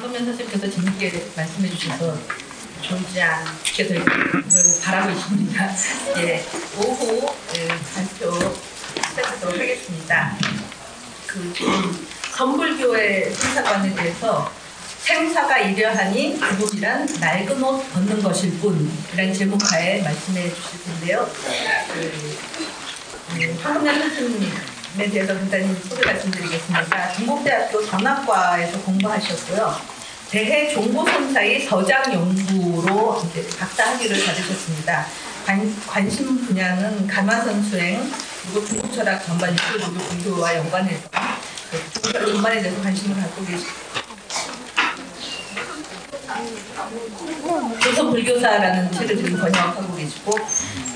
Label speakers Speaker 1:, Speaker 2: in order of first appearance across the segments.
Speaker 1: 황금면 선생님께서 재밌게 말씀해 주셔서 졸지 않게 될 바라고 있습니다. 예, 오후 발표 시작하도록 하겠습니다. 선불교의 생사관에 대해서 생사가 이려하니 구복이란 낡은 옷 벗는 것일 뿐이라는 제목하에 말씀해 주실 텐데요. 황금면 선생님에 대해서 간단히 소개 말씀드리겠습니다. 중국대학교 전학과에서 공부하셨고요. 대해 종고선사의 서장연구로 박사 학위를 받으셨습니다. 관심 분야는 가마선 수행, 그리고 중국 철학 전반, 그리고 불교와 연관해서 중국 철학 전반에 대해서 관심을 갖고 계십니다. 조선 불교사라는 책을 지금 번역하고 계시고,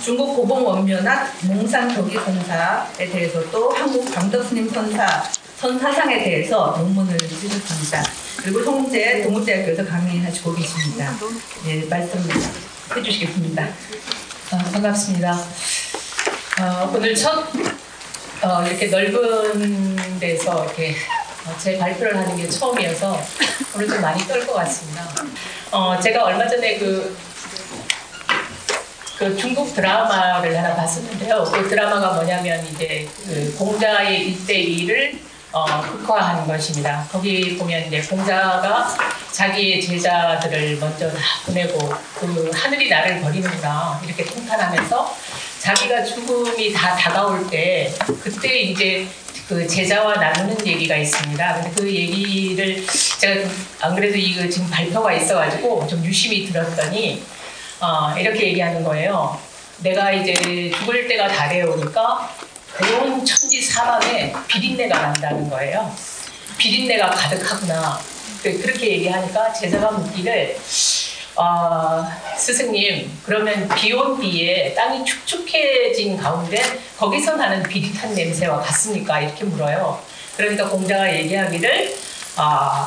Speaker 1: 중국 고봉 원묘나 몽산 격의선사에 대해서 또 한국 광덕스님 선사상에 대해서 논문을 쓰셨습니다. 그리고 현재 동국대학교에서 강의하시고 계십니다. 네, 말씀해 주시겠습니다.
Speaker 2: 반갑습니다. 오늘 첫 이렇게 넓은 데서 이렇게 제 발표를 하는 게 처음이어서 오늘 좀 많이 떨 것 같습니다. 제가 얼마 전에 그 중국 드라마를 하나 봤었는데요. 그 드라마가 뭐냐면 이제 그 공자의 1대1을 극화하는 것입니다. 거기 보면 이제 공자가 자기의 제자들을 먼저 다 보내고 그 하늘이 나를 버리는구나 이렇게 통탄하면서 자기가 죽음이 다 다가올 때 그때 이제 그 제자와 나누는 얘기가 있습니다. 근데 그 얘기를 제가 안 그래도 이거 지금 발표가 있어가지고 좀 유심히 들었더니 이렇게 얘기하는 거예요. 내가 이제 죽을 때가 다 되어오니까 온 천지 사방에 비린내가 난다는 거예요. 비린내가 가득하구나. 그렇게 얘기하니까 제자가 묻기를 스승님, 그러면 비 온 뒤에 땅이 축축해진 가운데 거기서 나는 비릿한 냄새와 같습니까? 이렇게 물어요. 그러니까 공자가 얘기하기를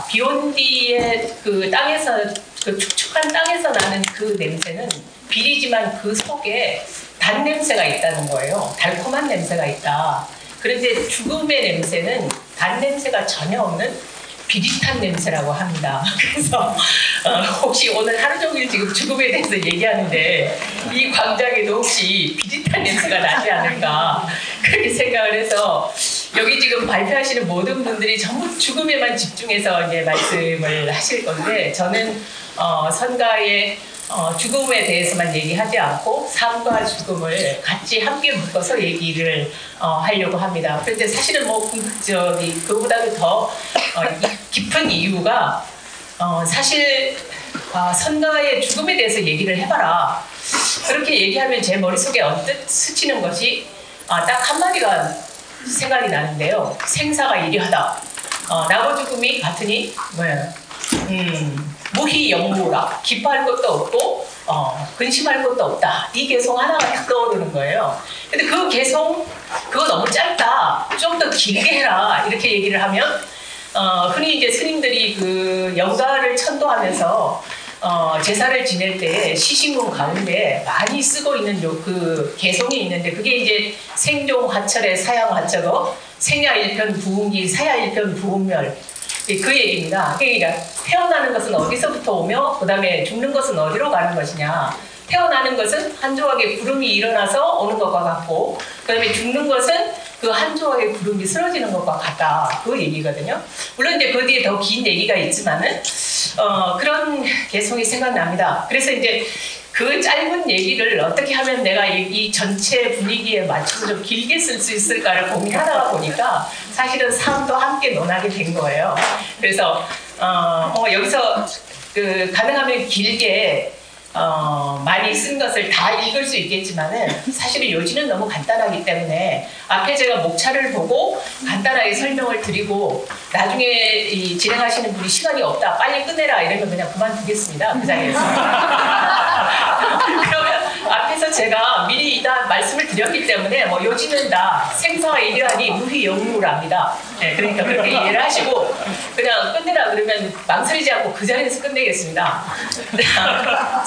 Speaker 2: 비 온 뒤에 그 땅에서 그 축축한 땅에서 나는 그 냄새는 비리지만 그 속에 단 냄새가 있다는 거예요. 달콤한 냄새가 있다. 그런데 죽음의 냄새는 단 냄새가 전혀 없는 비릿한 냄새라고 합니다. 그래서 혹시 오늘 하루 종일 지금 죽음에 대해서 얘기하는데 이 광장에도 혹시 비릿한 냄새가 나지 않을까 그렇게 생각을 해서 여기 지금 발표하시는 모든 분들이 전부 죽음에만 집중해서 이제 말씀을 하실 건데 저는 선가의 죽음에 대해서만 얘기하지 않고 삶과 죽음을 같이 함께 묶어서 얘기를 하려고 합니다. 그런데 사실은 그보다도 더 깊은 이유가 사실 선가의 죽음에 대해서 얘기를 해봐라. 그렇게 얘기하면 제 머릿속에 언뜻 스치는 것이 딱 한마디가 생각이 나는데요. 생사가 이려하다. 나고 죽음이 같으니 뭐예요? 무희영무라. 기뻐할 것도 없고 근심할 것도 없다. 이 개성 하나가 딱 떠오르는 거예요. 근데 그 개성 그거 너무 짧다. 좀 더 길게 해라. 이렇게 얘기를 하면 흔히 이제 스님들이 그 영가를 천도하면서 제사를 지낼 때 시신문 가운데 많이 쓰고 있는 그 개성이 있는데 그게 이제 생종화철의 사양화철어 생야일편 부운기 사야일편 부운멸 그 얘기입니다. 그러니까 태어나는 것은 어디서부터 오며 그 다음에 죽는 것은 어디로 가는 것이냐. 태어나는 것은 한 조각의 구름이 일어나서 오는 것과 같고 그 다음에 죽는 것은 그 한 조각의 구름이 쓰러지는 것과 같다. 그 얘기거든요. 물론 이제 그 뒤에 더 긴 얘기가 있지만은 그런 개성이 생각납니다. 그래서 이제 그 짧은 얘기를 어떻게 하면 내가 이 전체 분위기에 맞춰서 좀 길게 쓸 수 있을까를 고민하다가 보니까 사실은 삶도 함께 논하게 된 거예요. 그래서 여기서 가능하면 길게 많이 쓴 것을 다 읽을 수 있겠지만은 사실은 요지는 너무 간단하기 때문에 앞에 제가 목차를 보고 간단하게 설명을 드리고 나중에 이 진행하시는 분이 시간이 없다 빨리 끝내라 이러면 그냥 그만두겠습니다. 그 자리에서. 그러면 앞에서 제가 미리 다 말씀을 드렸기 때문에 요지는 다 생사가 이려하니 무희영무랍니다. 네, 그러니까 그렇게 이해를 하시고 그냥 끝내라 그러면 망설이지 않고 그 자리에서 끝내겠습니다.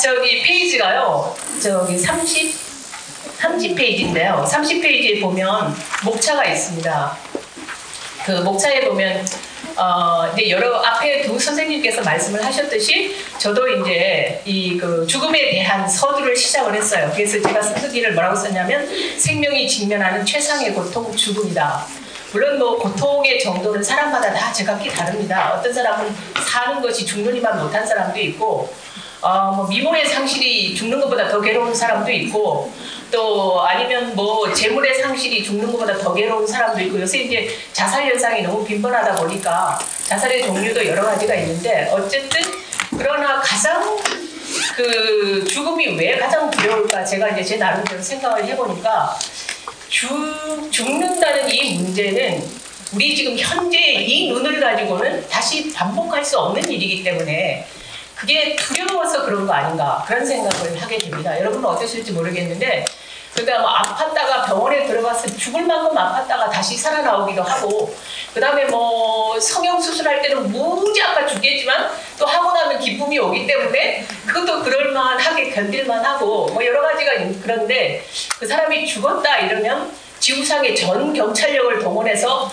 Speaker 2: 저기 페이지가요. 저기 30페이지인데요. 30페이지에 보면 목차가 있습니다. 그 목차에 보면 이제 여러 앞에 두 선생님께서 말씀을 하셨듯이 저도 이제 이 그 죽음에 대한 서두를 시작을 했어요. 그래서 제가 서두기를 뭐라고 썼냐면 생명이 직면하는 최상의 고통 죽음이다. 물론 뭐 고통의 정도는 사람마다 다 제각기 다릅니다. 어떤 사람은 사는 것이 죽느니만 못한 사람도 있고 뭐 미모의 상실이 죽는 것보다 더 괴로운 사람도 있고 또 아니면 뭐 재물의 상실이 죽는 것보다 더 괴로운 사람도 있고 요새 이제 자살 현상이 너무 빈번하다 보니까 자살의 종류도 여러 가지가 있는데 어쨌든 그러나 가장 그 죽음이 왜 가장 두려울까 제가 이제 제 나름대로 생각을 해보니까 죽는다는 이 문제는 우리 지금 현재 이 눈을 가지고는 다시 반복할 수 없는 일이기 때문에 그게 두려워서 그런 거 아닌가 그런 생각을 하게 됩니다. 여러분은 어떠실지 모르겠는데 그러니까 뭐 아팠다가 병원에 들어가서 죽을 만큼 아팠다가 다시 살아나오기도 하고 그 다음에 뭐 성형수술할 때는 무지 아파 죽겠지만 또 하고 나면 기쁨이 오기 때문에 그것도 그럴만하게 견딜만하고 뭐 여러 가지가 그런데 그 사람이 죽었다 이러면 지구상의 전 경찰력을 동원해서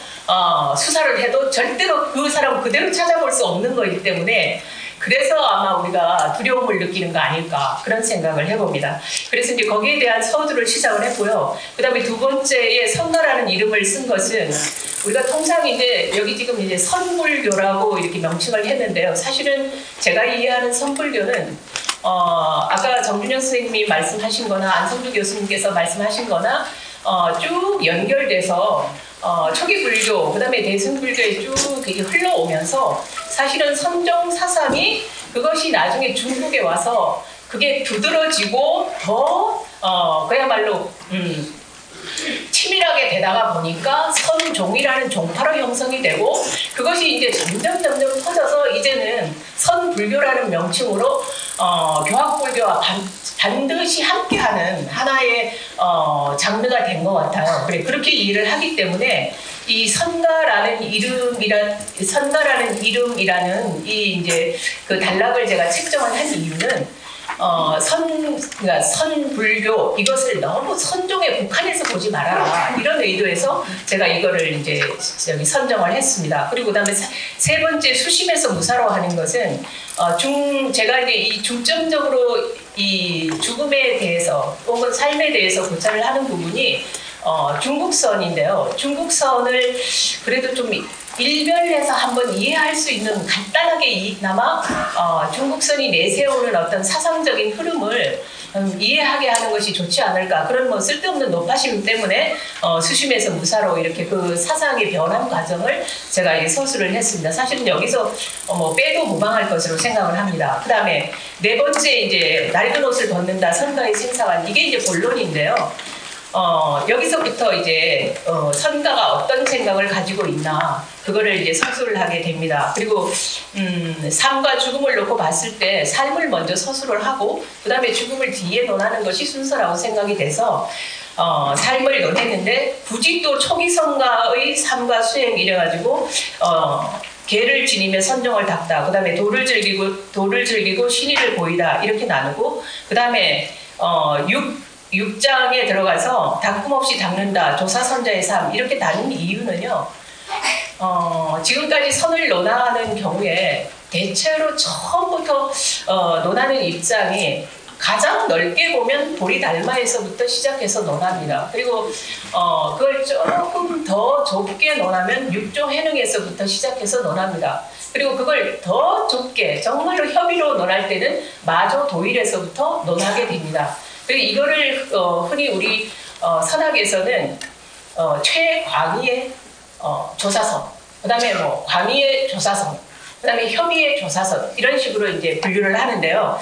Speaker 2: 수사를 해도 절대로 그 사람 그대로 찾아볼 수 없는 거기 때문에 그래서 아마 우리가 두려움을 느끼는 거 아닐까 그런 생각을 해봅니다. 그래서 이제 거기에 대한 서두를 시작을 했고요. 그 다음에 두 번째에 선가라는 이름을 쓴 것은 우리가 통상 이제 여기 지금 이제 선불교라고 이렇게 명칭을 했는데요. 사실은 제가 이해하는 선불교는 아까 정준영 선생님이 말씀하신 거나 안성주 교수님께서 말씀하신 거나 쭉 연결돼서 초기 불교, 그 다음에 대승불교에 쭉 이렇게 흘러오면서 사실은 선정 사상이 그것이 나중에 중국에 와서 그게 두드러지고 더 그야말로 치밀하게 되다가 보니까 선종이라는 종파로 형성이 되고 그것이 이제 점점 퍼져서 이제는 선불교라는 명칭으로 교학불교와 반드시 함께하는 하나의 장르가 된 것 같아요. 그래 그렇게 이해를 하기 때문에 이 선가라는 이름이라는 이 이제 그 단락을 제가 책정을 한 이유는 그러니까 선불교 이것을 너무 선종에 국한해서 보지 말아라 이런 의도에서 제가 이거를 이제 여기 선정을 했습니다. 그리고 그다음에 세 번째 수심에서 무사로 하는 것은 제가 이제 이 중점적으로 이 죽음에 대해서 혹은 삶에 대해서 고찰을 하는 부분이 중국선인데요. 중국선을 그래도 좀 일별해서 한번 이해할 수 있는 간단하게나마 중국선이 내세우는 어떤 사상적인 흐름을 이해하게 하는 것이 좋지 않을까 그런 뭐 쓸데없는 노파심 때문에 수심에서 무사로 이렇게 그 사상의 변환 과정을 제가 이제 서술을 했습니다. 사실은 여기서 뭐 빼도 무방할 것으로 생각을 합니다. 그 다음에 네 번째 이제 낡은 옷을 벗는다 선가의 생사관 이게 이제 본론인데요. 여기서부터 이제 선가가 어떤 생각을 가지고 있나 그거를 이제 서술을 하게 됩니다. 그리고 삶과 죽음을 놓고 봤을 때 삶을 먼저 서술을 하고 그 다음에 죽음을 뒤에 논하는 것이 순서라고 생각이 돼서 삶을 논했는데 굳이 또 초기 선가의 삶과 수행 이래가지고 개를 지니며 선정을 닦다. 그 다음에 돌을 즐기고 신의를 보이다 이렇게 나누고 그 다음에 6장에 들어가서 닦음없이 닦는다, 조사선자의 삶 이렇게 나눈 이유는요. 지금까지 선을 논하는 경우에 대체로 처음부터 논하는 입장이 가장 넓게 보면 보리달마에서부터 시작해서 논합니다. 그리고 그걸 조금 더 좁게 논하면 육조해능에서부터 시작해서 논합니다. 그리고 그걸 더 좁게 정말로 협의로 논할 때는 마조도일에서부터 논하게 됩니다. 그리고 이거를 흔히 우리 선학에서는 최광희의 조사선, 그 다음에 뭐 광희의 조사선, 그 다음에 협의의 조사선 이런 식으로 이제 분류를 하는데요.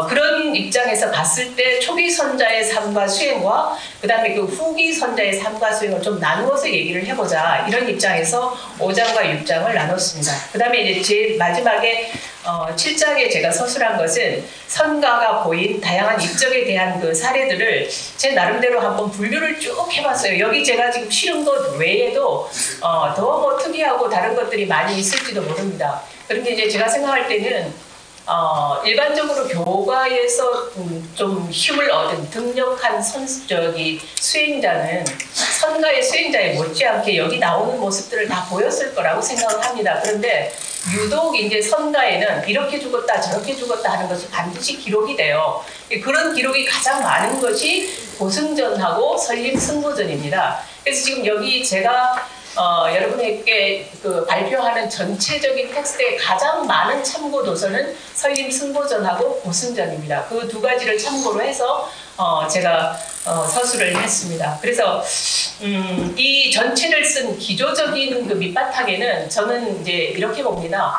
Speaker 2: 그런 입장에서 봤을 때 초기 선자의 삶과 수행과 그 다음에 그 후기 선자의 삶과 수행을 좀 나누어서 얘기를 해보자 이런 입장에서 5장과 6장을 나눴습니다. 그 다음에 이제 제일 마지막에 7장에 제가 서술한 것은 선가가 보인 다양한 입적에 대한 그 사례들을 제 나름대로 한번 분류를 쭉 해봤어요. 여기 제가 지금 실은 것 외에도 더 뭐 특이하고 다른 것들이 많이 있을지도 모릅니다. 그런데 이제 제가 생각할 때는 일반적으로 교과에서 좀 힘을 얻은 등력한 수행자는 선가의 수행자 성공자에 못지않게 여기 나오는 모습들을 다 보였을 거라고 생각을 합니다. 그런데 유독 이제 선가에는 이렇게 죽었다 저렇게 죽었다 하는 것이 반드시 기록이 돼요. 그런 기록이 가장 많은 것이 고승전하고 설립승보전입니다. 그래서 지금 여기 제가 여러분에게 그 발표하는 전체적인 텍스트에 가장 많은 참고 도서는 설립승보전하고 고승전입니다. 그 두 가지를 참고로 해서 제가 서술을 했습니다. 그래서 이 전체를 쓴 기조적인 그 밑바탕에는 저는 이제 이렇게 봅니다.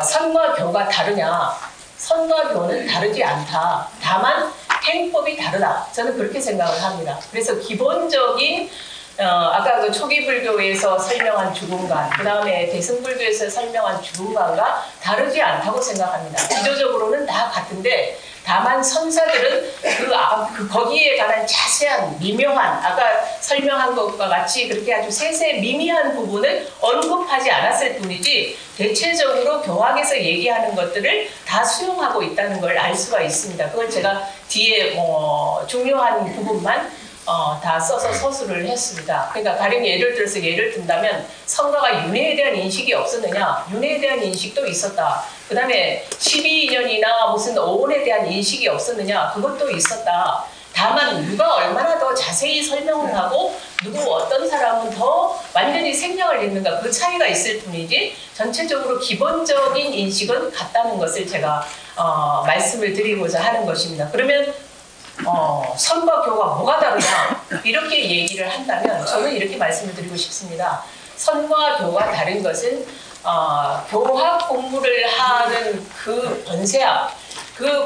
Speaker 2: 선과 교가 다르냐? 선과 교는 다르지 않다. 다만 행법이 다르다. 저는 그렇게 생각을 합니다. 그래서 기본적인 아까 그 초기 불교에서 설명한 죽음관, 그 다음에 대승불교에서 설명한 죽음관과 다르지 않다고 생각합니다. 기조적으로는 다 같은데 다만 선사들은 거기에 관한 자세한 미묘한 아까 설명한 것과 같이 그렇게 아주 세세 미미한 부분을 언급하지 않았을 뿐이지 대체적으로 교학에서 얘기하는 것들을 다 수용하고 있다는 걸 알 수가 있습니다. 그걸 제가 뒤에 중요한 부분만 다 써서 서술을 했습니다. 그러니까 가령 예를 든다면 성가가 윤회에 대한 인식이 없었느냐? 윤회에 대한 인식도 있었다. 그 다음에 12인연이나 무슨 오온에 대한 인식이 없었느냐? 그것도 있었다. 다만 누가 얼마나 더 자세히 설명을 하고 누구 어떤 사람은 더 완전히 생명을 읽는가 그 차이가 있을 뿐이지 전체적으로 기본적인 인식은 같다는 것을 제가 말씀을 드리고자 하는 것입니다. 그러면 선과 교가 뭐가 다르냐 이렇게 얘기를 한다면 저는 이렇게 말씀을 드리고 싶습니다. 선과 교가 다른 것은 교학 공부를 하는 그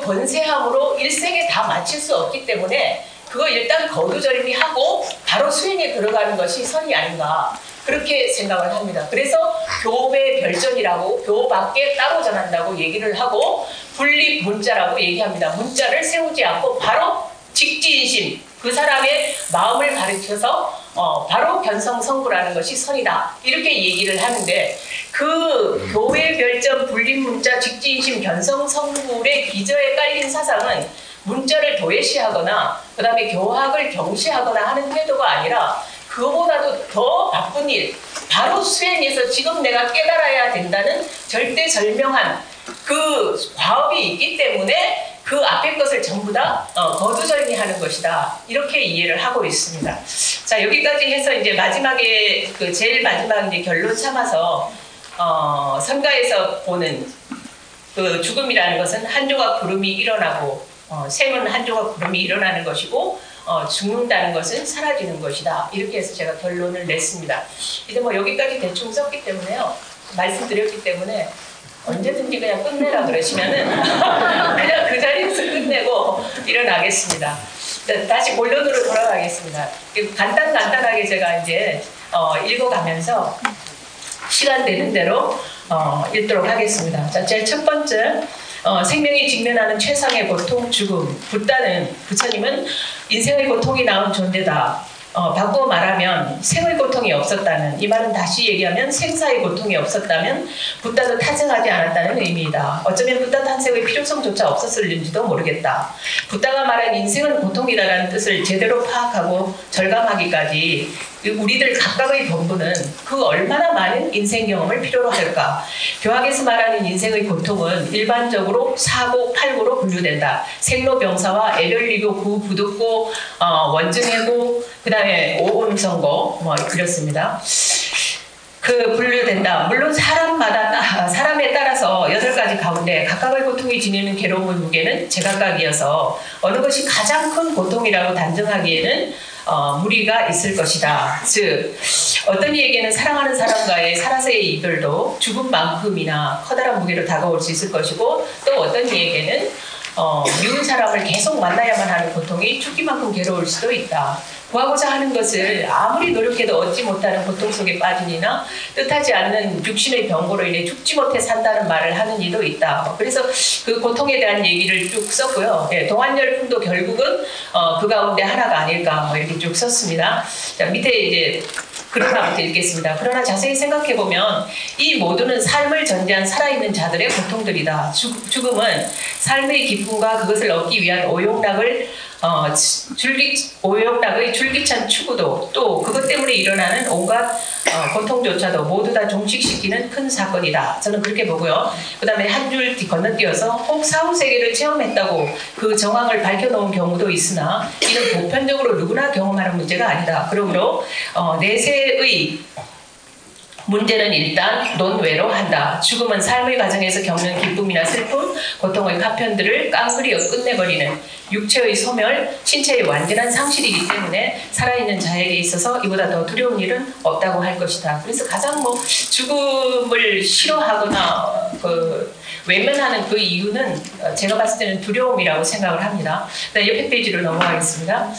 Speaker 2: 번세함으로 일생에 다 마칠 수 없기 때문에 그거 일단 거두절미하고 바로 수행에 들어가는 것이 선이 아닌가 그렇게 생각을 합니다. 그래서 교배 별전이라고 교 밖에 따로 전한다고 얘기를 하고 분립 문자라고 얘기합니다. 문자를 세우지 않고 바로 직지인심 그 사람의 마음을 가르쳐서 바로 견성성불하는 것이 선이다 이렇게 얘기를 하는데 그 교회 별전 분립 문자 직지인심 견성성불의 기저에 깔린 사상은 문자를 도외시하거나 그 다음에 교학을 경시하거나 하는 태도가 아니라 그거보다도 더 바쁜 일 바로 수행해서 지금 내가 깨달아야 된다는 절대절명한 그 과업이 있기 때문에 그 앞에 것을 전부 다 거두절미하는 것이다 이렇게 이해를 하고 있습니다. 자 여기까지 해서 이제 마지막에 그 제일 마지막 이제 결론 삼아서 선가에서 보는 그 죽음이라는 것은 한 조각 구름이 일어나고 생은 한 조각 구름이 일어나는 것이고 죽는다는 것은 사라지는 것이다 이렇게 해서 제가 결론을 냈습니다. 이제 뭐 여기까지 대충 썼기 때문에요 말씀드렸기 때문에 언제든지 그냥 끝내라 그러시면은 그냥 그 자리에서 끝내고 일어나겠습니다. 다시 본론으로 돌아가겠습니다. 간단하게 제가 이제 읽어가면서 시간 되는 대로 읽도록 하겠습니다. 자, 제일 첫 번째 생명이 직면하는 최상의 고통 죽음. 부처님은 인생의 고통이 나온 존재다. 바꾸어 말하면 생의 고통이 없었다면 이 말은 다시 얘기하면 생사의 고통이 없었다면 붓다도 탄생하지 않았다는 의미이다. 어쩌면 붓다 탄생의 필요성조차 없었을는지도 모르겠다. 붓다가 말한 인생은 고통이다라는 뜻을 제대로 파악하고 절감하기까지 우리들 각각의 본부는 그 얼마나 많은 인생 경험을 필요로 할까. 교학에서 말하는 인생의 고통은 일반적으로 사고, 팔고로 분류된다. 생로병사와 애별리고, 구부득고, 원증해고, 그 다음에 오온선고 그렇습니다. 그 분류된다. 물론 사람에 따라서 8가지 가운데 각각의 고통이 지니는 괴로움의 무게는 제각각이어서 어느 것이 가장 큰 고통이라고 단정하기에는 무리가 있을 것이다. 즉 어떤 이에게는 사랑하는 사람과의 살아서의 이별도 죽음만큼이나 커다란 무게로 다가올 수 있을 것이고 또 어떤 이에게는 미운 사람을 계속 만나야만 하는 고통이 죽기만큼 괴로울 수도 있다. 구하고자 하는 것을 아무리 노력해도 얻지 못하는 고통 속에 빠진 이나 뜻하지 않는 육신의 병고로 인해 죽지 못해 산다는 말을 하는 이도 있다. 그래서 그 고통에 대한 얘기를 쭉 썼고요. 동안열풍도 결국은 그 가운데 하나가 아닐까 이렇게 쭉 썼습니다. 자, 밑에 이제 그러나부터 읽겠습니다. 그러나 자세히 생각해보면 이 모두는 삶을 전제한 살아있는 자들의 고통들이다. 죽음은 삶의 기쁨과 그것을 얻기 위한 오용락의 줄기찬 추구도 또 그것 때문에 일어나는 온갖 고통조차도 모두 다 종식시키는 큰 사건이다. 저는 그렇게 보고요. 그 다음에 한 줄 건너뛰어서 혹 사후세계를 체험했다고 그 정황을 밝혀놓은 경우도 있으나 이는 보편적으로 누구나 경험하는 문제가 아니다. 그러므로 내세의 문제는 일단 논외로 한다. 죽음은 삶의 과정에서 겪는 기쁨이나 슬픔, 고통의 파편들을 깡그리어 끝내버리는 육체의 소멸, 신체의 완전한 상실이기 때문에 살아있는 자에게 있어서 이보다 더 두려운 일은 없다고 할 것이다. 그래서 가장 죽음을 싫어하거나 외면하는 그 이유는 제가 봤을 때는 두려움이라고 생각을 합니다. 옆에 페이지로 넘어가겠습니다.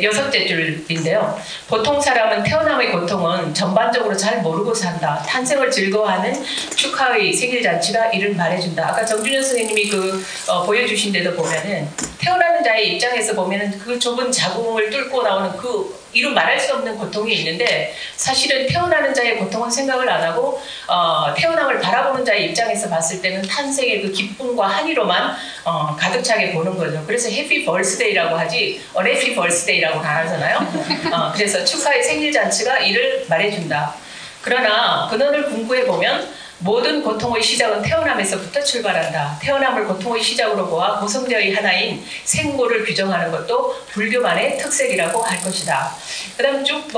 Speaker 2: 여섯째 줄인데요. 보통 사람은 태어남의 고통은 전반적으로 잘 모르고 산다. 탄생을 즐거워하는 축하의 생일잔치가 이를 말해준다. 아까 정준현 선생님이 보여주신 데도 보면은 태어나는 자의 입장에서 보면은 그 좁은 자궁을 뚫고 나오는 이루 말할 수 없는 고통이 있는데 사실은 태어나는 자의 고통은 생각을 안 하고 태어남을 바라보는 자의 입장에서 봤을 때는 탄생의 그 기쁨과 한이로만 가득 차게 보는 거죠. 그래서 해피 벌스데이라고 하지 어해피 벌스데이라고는 안 하잖아요. 그래서 축하의 생일잔치가 이를 말해준다. 그러나 근원을 궁구해보면 모든 고통의 시작은 태어남에서부터 출발한다. 태어남을 고통의 시작으로 보아 고성자의 하나인 생고를 규정하는 것도 불교만의 특색이라고 할 것이다. 그 다음 쭉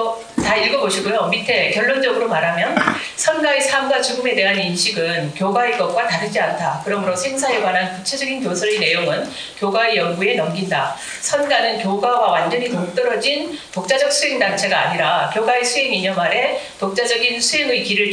Speaker 2: 다 읽어보시고요. 밑에 결론적으로 말하면 선가의 삶과 죽음에 대한 인식은 교가의 것과 다르지 않다. 그러므로 생사에 관한 구체적인 교설의 내용은 교가의 연구에 넘긴다. 선가는 교가와 완전히 동떨어진 독자적 수행단체가 아니라 교가의 수행 이념 아래 독자적인 수행의 길을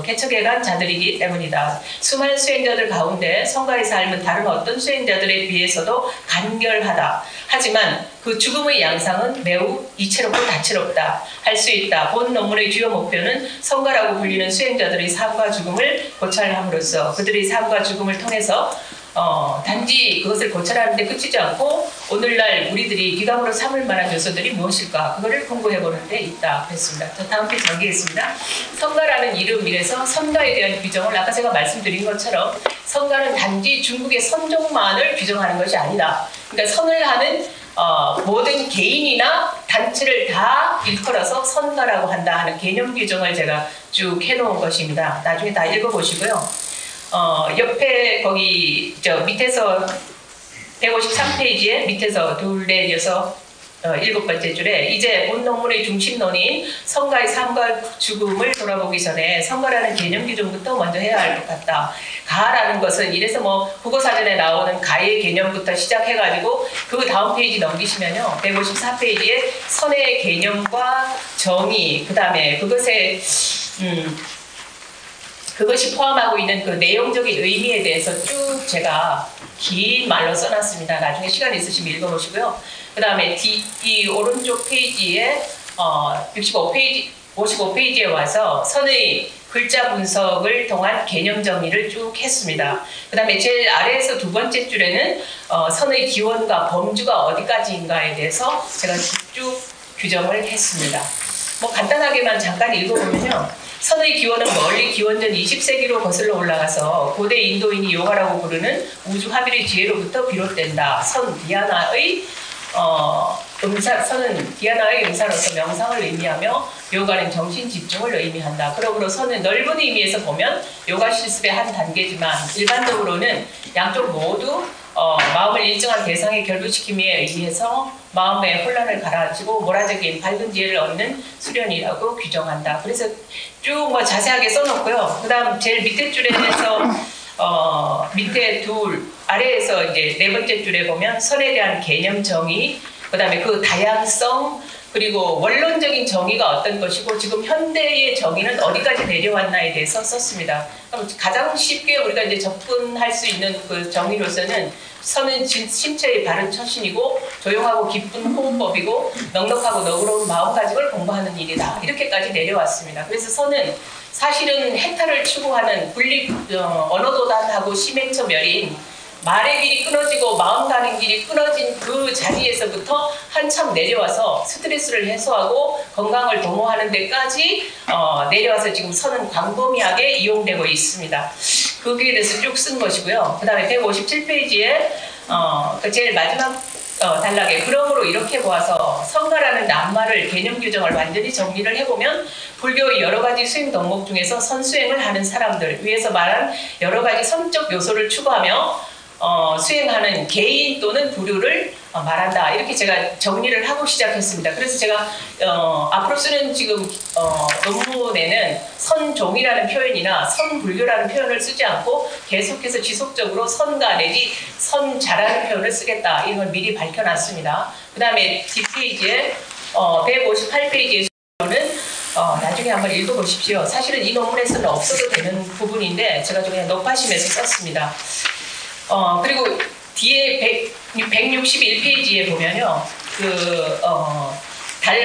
Speaker 2: 개척해간 자들이기 때문이다. 수많은 수행자들 가운데 선가의 삶은 다른 어떤 수행자들에 비해서도 간결하다. 하지만 그 죽음의 양상은 매우 이채롭고 다채롭다. 할 수 있다. 본 논문의 주요 목표는 선가라고 불리는 수행자들의 삶과 죽음을 고찰함으로써 그들의 삶과 죽음을 통해서 단지 그것을 고찰하는 데 그치지 않고 오늘날 우리들이 기감으로 삼을 만한 요소들이 무엇일까 그거를 공부해보는 데 있다 그랬습니다. 다음 페이지 넘기겠습니다. 선가라는 이름이라서 선가에 대한 규정을 아까 제가 말씀드린 것처럼 선가는 단지 중국의 선종만을 규정하는 것이 아니다. 그러니까 선을 하는 모든 개인이나 단체를 다 일컬어서 선가라고 한다 하는 개념 규정을 제가 쭉 해놓은 것입니다. 나중에 다 읽어보시고요. 옆에 거기 밑에서 153페이지에 밑에서 둘, 넷, 여섯, 일곱 번째 줄에 이제 본 논문의 중심론인 선가의 삶과 죽음을 돌아보기 전에 선가라는 개념 규정부터 먼저 해야 할 것 같다. 가라는 것은 이래서 국어사전에 나오는 가의 개념부터 시작해가지고 그 다음 페이지 넘기시면요. 154페이지에 선의 개념과 정의, 그 다음에 그것이 포함하고 있는 그 내용적인 의미에 대해서 쭉 제가 긴 말로 써놨습니다. 나중에 시간 있으시면 읽어보시고요. 그 다음에 이 오른쪽 페이지에 55페이지에 와서 선의 글자 분석을 통한 개념 정의를 쭉 했습니다. 그 다음에 제일 아래에서 두 번째 줄에는 선의 기원과 범주가 어디까지인가에 대해서 제가 쭉 규정을 했습니다. 간단하게만 잠깐 읽어보면요. 선의 기원은 멀리 기원전 20세기로 거슬러 올라가서 고대 인도인이 요가라고 부르는 우주 합일의 지혜로부터 비롯된다. 선은 디아나의 음사로서 명상을 의미하며 요가는 정신 집중을 의미한다. 그러므로 선은 넓은 의미에서 보면 요가 실습의 한 단계지만 일반적으로는 양쪽 모두 마음을 일정한 대상에 결부시킴에 의해서 마음의 혼란을 가라앉히고 모라적인 밝은 지혜를 얻는 수련이라고 규정한다. 그래서 쭉 자세하게 써놓고요. 그 다음 제일 밑에 줄에 대해서 밑에 아래에서 이제 네 번째 줄에 보면 선에 대한 개념 정의, 그 다음에 그 다양성, 그리고 원론적인 정의가 어떤 것이고 지금 현대의 정의는 어디까지 내려왔나에 대해서 썼습니다. 그럼 가장 쉽게 우리가 이제 접근할 수 있는 그 정의로서는 선은 신체의 바른 처신이고 조용하고 기쁜 호흡법이고 넉넉하고 너그러운 마음가짐을 공부하는 일이다. 이렇게까지 내려왔습니다. 그래서 선은 사실은 해탈을 추구하는 언어도단하고 심행처멸인 말의 길이 끊어지고 마음 가는 길이 끊어진 그 자리에서부터 한참 내려와서 스트레스를 해소하고 건강을 도모하는 데까지 내려와서 지금 선은 광범위하게 이용되고 있습니다. 거기에 대해서 쭉 쓴 것이고요. 그 다음에 157페이지에 그 제일 마지막 단락에 그러므로 이렇게 보아서 선가라는 낱말을 개념 규정을 완전히 정리를 해보면 불교의 여러 가지 수행 덕목 중에서 선수행을 하는 사람들 위에서 말한 여러 가지 성적 요소를 추구하며 수행하는 개인 또는 부류를 말한다. 이렇게 제가 정리를 하고 시작했습니다. 그래서 제가 앞으로 쓰는 지금 논문에는 선종이라는 표현이나 선불교라는 표현을 쓰지 않고 계속해서 지속적으로 선가 내지 선자라는 표현을 쓰겠다. 이런 걸 미리 밝혀놨습니다. 그 다음에 뒷페이지에 158페이지에서는 나중에 한번 읽어보십시오. 사실은 이 논문에서는 없어도 되는 부분인데 제가 좀 그냥 높아심에서 썼습니다. 그리고 뒤에 161페이지에 보면요.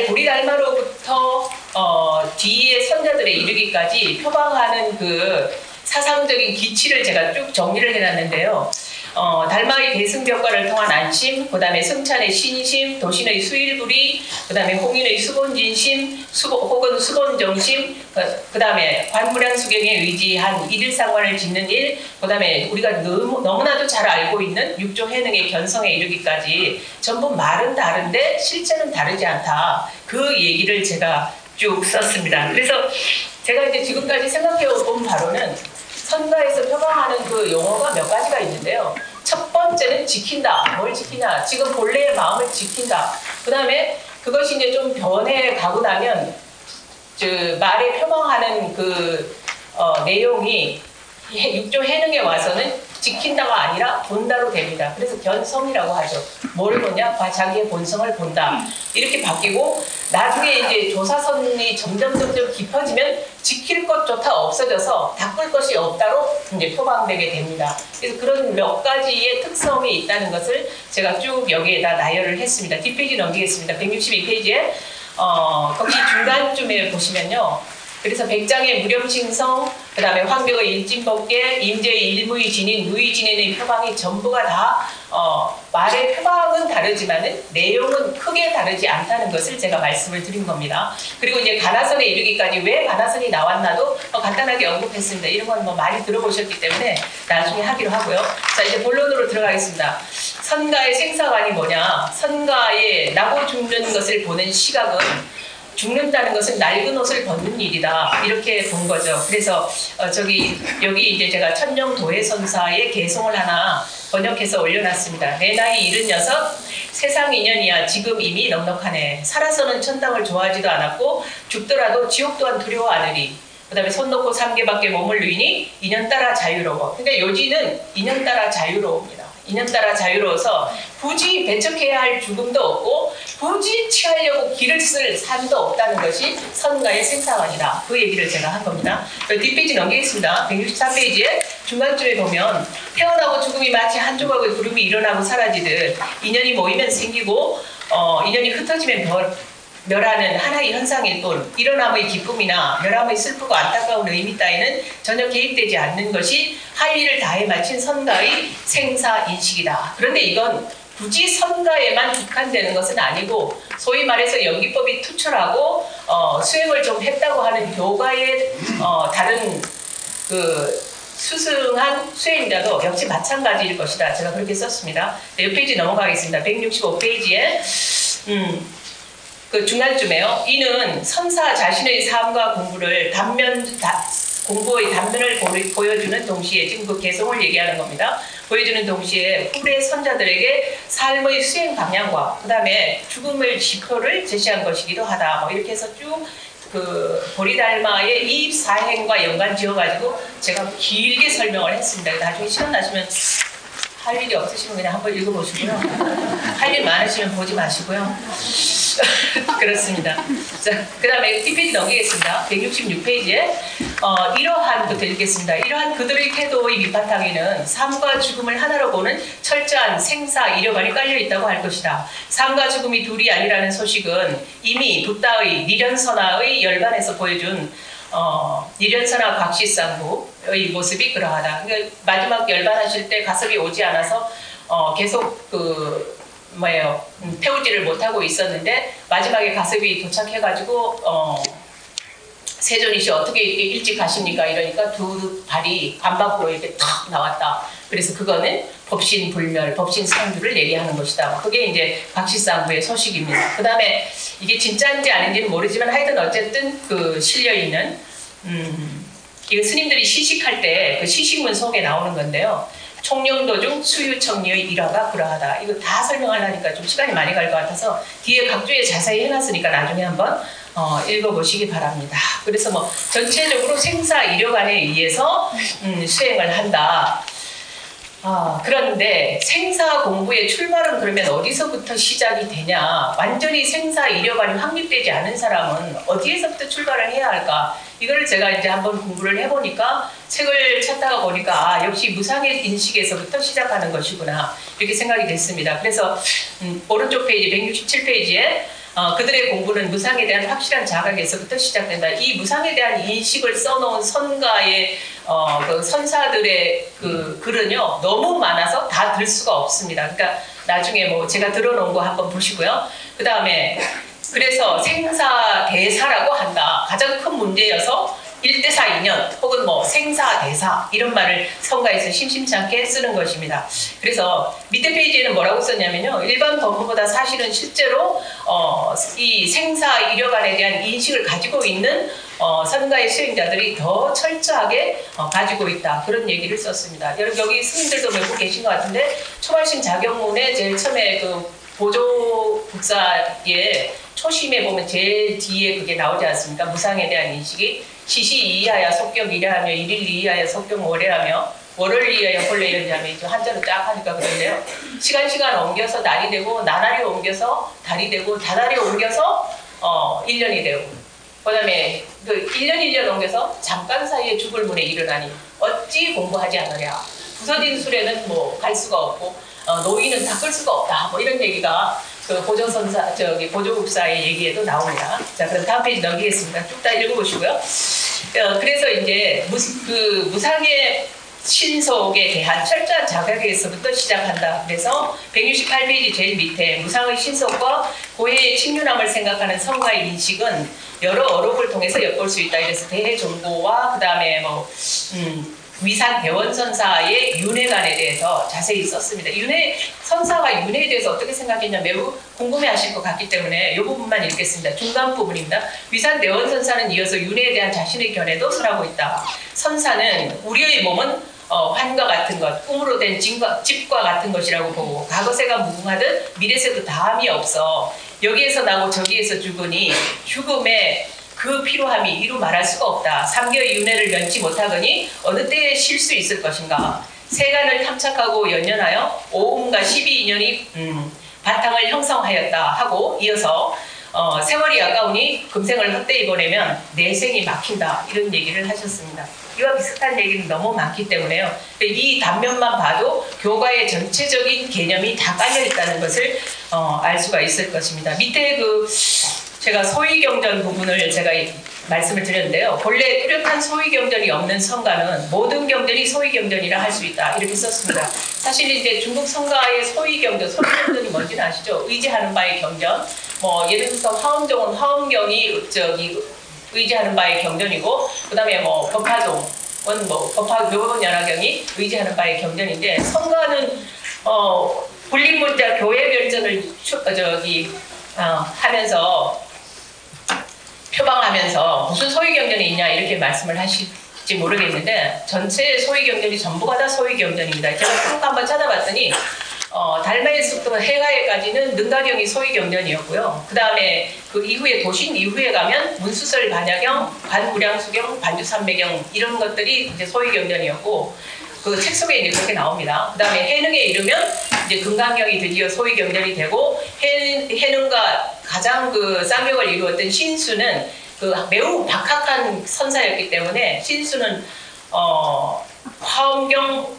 Speaker 2: 보리달마로부터 뒤에 선자들에 이르기까지 표방하는 그 사상적인 기치를 제가 쭉 정리를 해놨는데요. 달마의 대승벽과를 통한 안심, 그 다음에 승찬의 신심, 도신의 수일부리, 그 다음에 홍인의 수본진심, 혹은 수본정심, 그 다음에 관무량 수경에 의지한 일일상관을 짓는 일, 그 다음에 우리가 너무나도 잘 알고 있는 육조 해능의 견성에 이르기까지 전부 말은 다른데 실제는 다르지 않다. 그 얘기를 제가 쭉 썼습니다. 그래서 제가 이제 지금까지 생각해온 바로는 선가에서 표방하는 그 용어가 몇 가지가 있는데요. 첫 번째는 지킨다. 뭘 지키냐? 지금 본래의 마음을 지킨다. 그 다음에 그것이 이제 좀 변해 가고 나면 말에 표방하는 그 내용이 육조 해능에 와서는 지킨다가 아니라 본다로 됩니다. 그래서 견성이라고 하죠. 뭘 보냐? 자기의 본성을 본다. 이렇게 바뀌고 나중에 이제 조사선이 점점 깊어지면 지킬 것조차 없어져서 닦을 것이 없다로 이제 표방되게 됩니다. 그래서 그런 몇 가지의 특성이 있다는 것을 제가 쭉 여기에다 나열을 했습니다. 뒷페이지 넘기겠습니다. 162페이지에 거기 중간쯤에 보시면요. 그래서 백장의 무렴칭성, 그 다음에 황벽의 일진법계, 임제의 일무의진인, 무의진인의 표방이 전부가 다 말의 표방은 다르지만은 내용은 크게 다르지 않다는 것을 제가 말씀을 드린 겁니다. 그리고 이제 가나선에 이르기까지 왜 가나선이 나왔나도 간단하게 언급했습니다. 이런 건 뭐 많이 들어보셨기 때문에 나중에 하기로 하고요. 자, 이제 본론으로 들어가겠습니다. 선가의 생사관이 뭐냐? 선가의 나고 죽는 것을 보는 시각은 죽는다는 것은 낡은 옷을 벗는 일이다. 이렇게 본 거죠. 그래서 여기 이제 제가 천령도해선사의 개송을 하나 번역해서 올려놨습니다. 내 나이 76, 세상 인연이야 지금 이미 넉넉하네. 살아서는 천당을 좋아하지도 않았고 죽더라도 지옥 또한 두려워 않으리. 그 다음에 손 놓고 3개밖에 몸을 누이니 인연 따라 자유로워. 근데 요지는 인연 따라 자유로웁니다. 인연 따라 자유로워서 굳이 배척해야 할 죽음도 없고 굳이 취하려고 길을 쓸 삶도 없다는 것이 선가의 생사관이다. 그 얘기를 제가 한 겁니다. 뒷페이지 넘기겠습니다. 164페이지에 중간쯤에 보면 태어나고 죽음이 마치 한 조각의 구름이 일어나고 사라지듯 인연이 모이면 생기고 인연이 흩어지면 멸하는 하나의 현상일 뿐 일어남의 기쁨이나 멸함의 슬프고 안타까운 의미 따위는 전혀 개입되지 않는 것이 할 일을 다해 마친 선가의 생사인식이다. 그런데 이건 굳이 선가에만 국한되는 것은 아니고 소위 말해서 연기법이 투철하고 수행을 좀 했다고 하는 교가의 다른 수승한 수행자도 역시 마찬가지일 것이다. 제가 그렇게 썼습니다. 네, 이 페이지 넘어가겠습니다. 165페이지에 그 중간쯤에요. 이는 선사 자신의 삶과 공부의 단면을 보여주는 동시에 지금 그 개성을 얘기하는 겁니다. 보여주는 동시에 후대 선자들에게 삶의 수행 방향과 그 다음에 죽음의 지표를 제시한 것이기도 하다. 뭐 이렇게 해서 쭉 그 보리달마의 이 사행과 연관 지어가지고 제가 길게 설명을 했습니다. 나중에 시간 나시면 할 일이 없으시면 그냥 한번 읽어보시고요. 할 일 많으시면 보지 마시고요. 그렇습니다. 자, 그 다음에 뒷페이지 넘기겠습니다. 166페이지에 이러한부터 읽겠습니다. 이러한 그들의 태도의 밑바탕에는 삶과 죽음을 하나로 보는 철저한 생사 이력관이 깔려있다고 할 것이다. 삶과 죽음이 둘이 아니라는 소식은 이미 붓다의 니련선화의 열반에서 보여준 니련선화 곽시상부 모습이 그러하다. 그러니까 마지막 열반하실 때 가섭이 오지 않아서 계속 태우지를 못하고 있었는데 마지막에 가섭이 도착해가지고 세존이시 어떻게 이렇게 일찍 가십니까? 이러니까 두 발이 반박으로 이렇게 탁 나왔다. 그래서 그거는 법신불멸, 법신상주를 얘기하는 것이다. 그게 이제 각시상부의 소식입니다. 그 다음에 이게 진짜인지 아닌지는 모르지만 하여튼 어쨌든 그 실려있는 이거 스님들이 시식할 때 그 시식문 속에 나오는 건데요. 총령도중 수유청리의 일화가 그러하다. 이거 다 설명하려니까 좀 시간이 많이 갈 것 같아서 뒤에 각주에 자세히 해놨으니까 나중에 한번 읽어보시기 바랍니다. 그래서 뭐 전체적으로 생사 이력안에 의해서 수행을 한다. 그런데 생사 공부의 출발은 그러면 어디서부터 시작이 되냐? 완전히 생사 이력안이 확립되지 않은 사람은 어디에서부터 출발을 해야 할까? 이걸 제가 이제 한번 공부를 해보니까 책을 찾다가 보니까 역시 무상의 인식에서부터 시작하는 것이구나 이렇게 생각이 됐습니다. 그래서 오른쪽 페이지 167페이지에 그들의 공부는 무상에 대한 확실한 자각에서부터 시작된다. 이 무상에 대한 인식을 써놓은 선가의 그 선사들의 그 글은요 너무 많아서 다 들 수가 없습니다. 그러니까 나중에 뭐 제가 들어놓은 거 한번 보시고요. 그 다음에 그래서 생사대사라고 한다. 가장 큰 문제여서 1대사 2년 혹은 뭐 생사대사 이런 말을 성가에서 심심찮게 쓰는 것입니다. 그래서 밑에 페이지에는 뭐라고 썼냐면요. 일반 법문보다 사실은 실제로 이 생사 이력안에 대한 인식을 가지고 있는 선가의 수행자들이 더 철저하게 가지고 있다. 그런 얘기를 썼습니다. 여기 스님들도 몇 분 계신 것 같은데 초발심 자경문에 제일 처음에 그 보조 국사에 초심에 보면 제일 뒤에 그게 나오지 않습니까? 무상에 대한 인식이 시시 이하야 속격 이래하며 일일 이하야 속격 월해하며 월을 이하야 본래 연자며 한자로 쫙 하니까 그런데요. 시간 옮겨서 날이 되고 나날이 옮겨서 달이 되고 다달이 옮겨서 1년이 되고 그 다음에 그 1년 옮겨서 잠깐 사이에 죽을 문에 일어나니 어찌 공부하지 않으랴. 부서진 술에는 뭐 갈 수가 없고 노인은 닦을 수가 없다. 뭐 이런 얘기가 그 보조국사의 얘기에도 나옵니다. 자, 그럼 다음 페이지 넘기겠습니다. 쭉 다 읽어보시고요. 그래서 이제 무상의 신속에 대한 철저한 자각에서부터 시작한다. 그래서 168페이지 제일 밑에 무상의 신속과 고해의 칭륜함을 생각하는 성가의 인식은 여러 어록을 통해서 엿볼 수 있다. 이래서 대해종고와 그 다음에 위산 대원선사의 윤회관에 대해서 자세히 썼습니다. 선사가 윤회에 대해서 어떻게 생각했냐 매우 궁금해하실 것 같기 때문에 이 부분만 읽겠습니다. 중간 부분입니다. 위산 대원선사는 이어서 윤회에 대한 자신의 견해도 설하고 있다. 선사는 우리의 몸은 환과 같은 것, 꿈으로 된 집과 같은 것이라고 보고 과거세가 무궁하듯 미래세도 다함이 없어. 여기에서 나고 저기에서 죽으니 죽음에 그 피로함이 이루 말할 수가 없다. 삼계의 윤회를 면치 못하거니 어느 때에 쉴 수 있을 것인가. 세간을 탐착하고 연연하여 오음과 12인연이 바탕을 형성하였다 하고 이어서 세월이 아까우니 금생을 헛되이 보내면 내생이 막힌다. 이런 얘기를 하셨습니다. 이와 비슷한 얘기는 너무 많기 때문에요. 이 단면만 봐도 교과의 전체적인 개념이 다 깔려있다는 것을 알 수가 있을 것입니다. 밑에 제가 소위경전 부분을 제가 말씀을 드렸는데요. 본래 뚜렷한 소위경전이 없는 성가는 모든 경전이 소위경전이라 할 수 있다. 이렇게 썼습니다. 사실 이제 중국 성가의 소위경전이 뭔지는 아시죠? 의지하는 바의 경전. 뭐 예를 들어서 화엄종은 화엄경이 의지하는 바의 경전이고, 그 다음에 뭐 법화종은 법화묘본연화경이 의지하는 바의 경전인데, 성가는 불립문자 교회별전을 하면서 표방하면서 무슨 소위경전이 있냐 이렇게 말씀을 하실지 모르겠는데 전체 소위경전이 전부가 다 소위경전입니다. 제가 쭉 한번 찾아봤더니 달마에서부터 해가에까지는 능가경이 소위경전이었고요. 그 다음에 그 이후에 도신 이후에 가면 문수설 반야경, 반무량수경, 반주삼매경 이런 것들이 이제 소위경전이었고 그 책 속에 이제 그렇게 나옵니다. 그 다음에 해능에 이르면 이제 금강경이 드디어 소위경전이 되고 해능과 가장 쌍벽을 이루었던 신수는 매우 박학한 선사였기 때문에 신수는 화엄경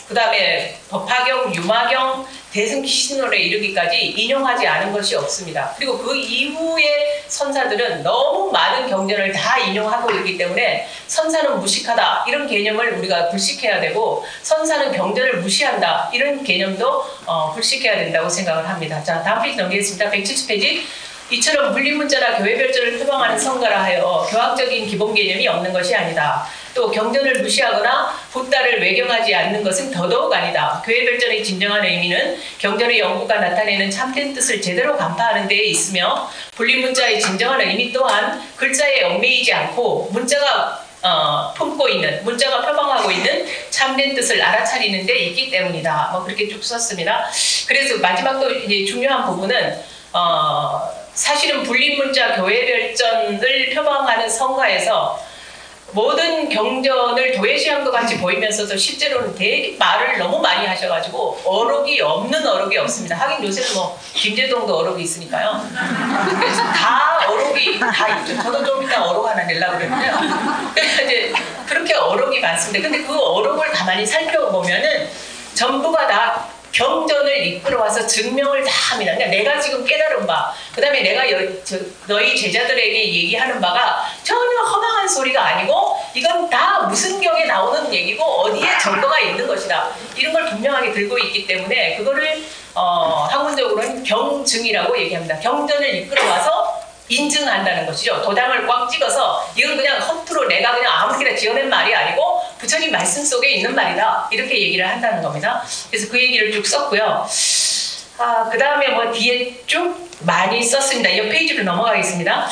Speaker 2: 그 다음에 법화경, 유마경, 대승기신론에 이르기까지 인용하지 않은 것이 없습니다. 그리고 그 이후의 선사들은 너무 많은 경전을 다 인용하고 있기 때문에 선사는 무식하다 이런 개념을 우리가 불식해야 되고, 선사는 경전을 무시한다 이런 개념도 불식해야 된다고 생각을 합니다. 자, 다음 페이지 넘기겠습니다. 170페이지. 이처럼 분리문자나 교회별전을 표방하는 성가라 하여 교학적인 기본 개념이 없는 것이 아니다. 또 경전을 무시하거나 붓다를 외경하지 않는 것은 더더욱 아니다. 교회별전의 진정한 의미는 경전의 연구가 나타내는 참된 뜻을 제대로 간파하는 데에 있으며, 분리문자의 진정한 의미 또한 글자에 얽매이지 않고 문자가 품고 있는, 문자가 표방하고 있는 참된 뜻을 알아차리는 데 있기 때문이다. 뭐 그렇게 쭉 썼습니다. 그래서 마지막도 이제 중요한 부분은 사실은 분리문자 교회별전을 표방하는 성가에서 모든 경전을 도외시한 것 같이 보이면서도 실제로는 되게 말을 너무 많이 하셔가지고 어록이 없는 어록이 없습니다. 하긴 요새는 뭐 김제동도 어록이 있으니까요. 그래서 다 어록이 다 있죠. 저도 좀 이따 어록 하나 내려고 그랬는데요. 그래서 이제 그렇게 어록이 많습니다. 근데 그 어록을 가만히 살펴보면은 전부가 다 경전을 이끌어와서 증명을 다 합니다. 그러니까 내가 지금 깨달은 바, 그 다음에 내가 너희 제자들에게 얘기하는 바가 전혀 허망한 소리가 아니고 이건 다 무슨 경에 나오는 얘기고 어디에 증거가 있는 것이다. 이런 걸 분명하게 들고 있기 때문에 그거를 학문적으로는 경증이라고 얘기합니다. 경전을 이끌어와서 인증한다는 것이죠. 도장을 꽉 찍어서 이건 그냥 허투루 내가 그냥 아무렇게나 지어낸 말이 아니고 부처님 말씀 속에 있는 말이다. 이렇게 얘기를 한다는 겁니다. 그래서 그 얘기를 쭉 썼고요. 그 다음에 뭐 뒤에 쭉 많이 썼습니다. 이 페이지로 넘어가겠습니다.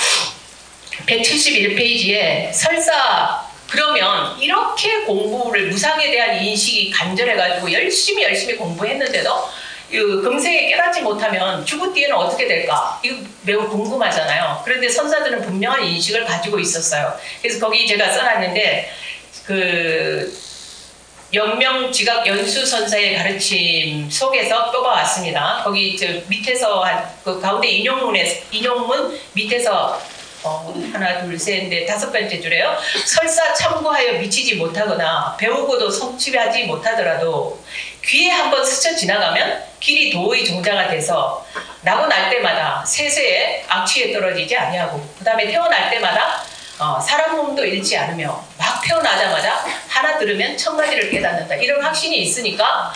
Speaker 2: 171페이지에 설사 그러면 이렇게 공부를 무상에 대한 인식이 간절해가지고 열심히 공부했는데도 금생에 깨닫지 못하면 죽은 뒤에는 어떻게 될까? 이거 매우 궁금하잖아요. 그런데 선사들은 분명한 인식을 가지고 있었어요. 그래서 거기 제가 써놨는데 영명지각 연수선사의 가르침 속에서 뽑아왔습니다. 거기 밑에서 그 가운데 인용문 밑에서 하나 둘 셋 넷 다섯 번째 줄에요. 설사 참고하여 미치지 못하거나 배우고도 성취하지 못하더라도 귀에 한번 스쳐 지나가면 길이 도의 종자가 돼서 나고 날 때마다 세세에 악취에 떨어지지 아니하고, 그 다음에 태어날 때마다 사람 몸도 잃지 않으며 막 태어나자마자 하나 들으면 천 가지를 깨닫는다. 이런 확신이 있으니까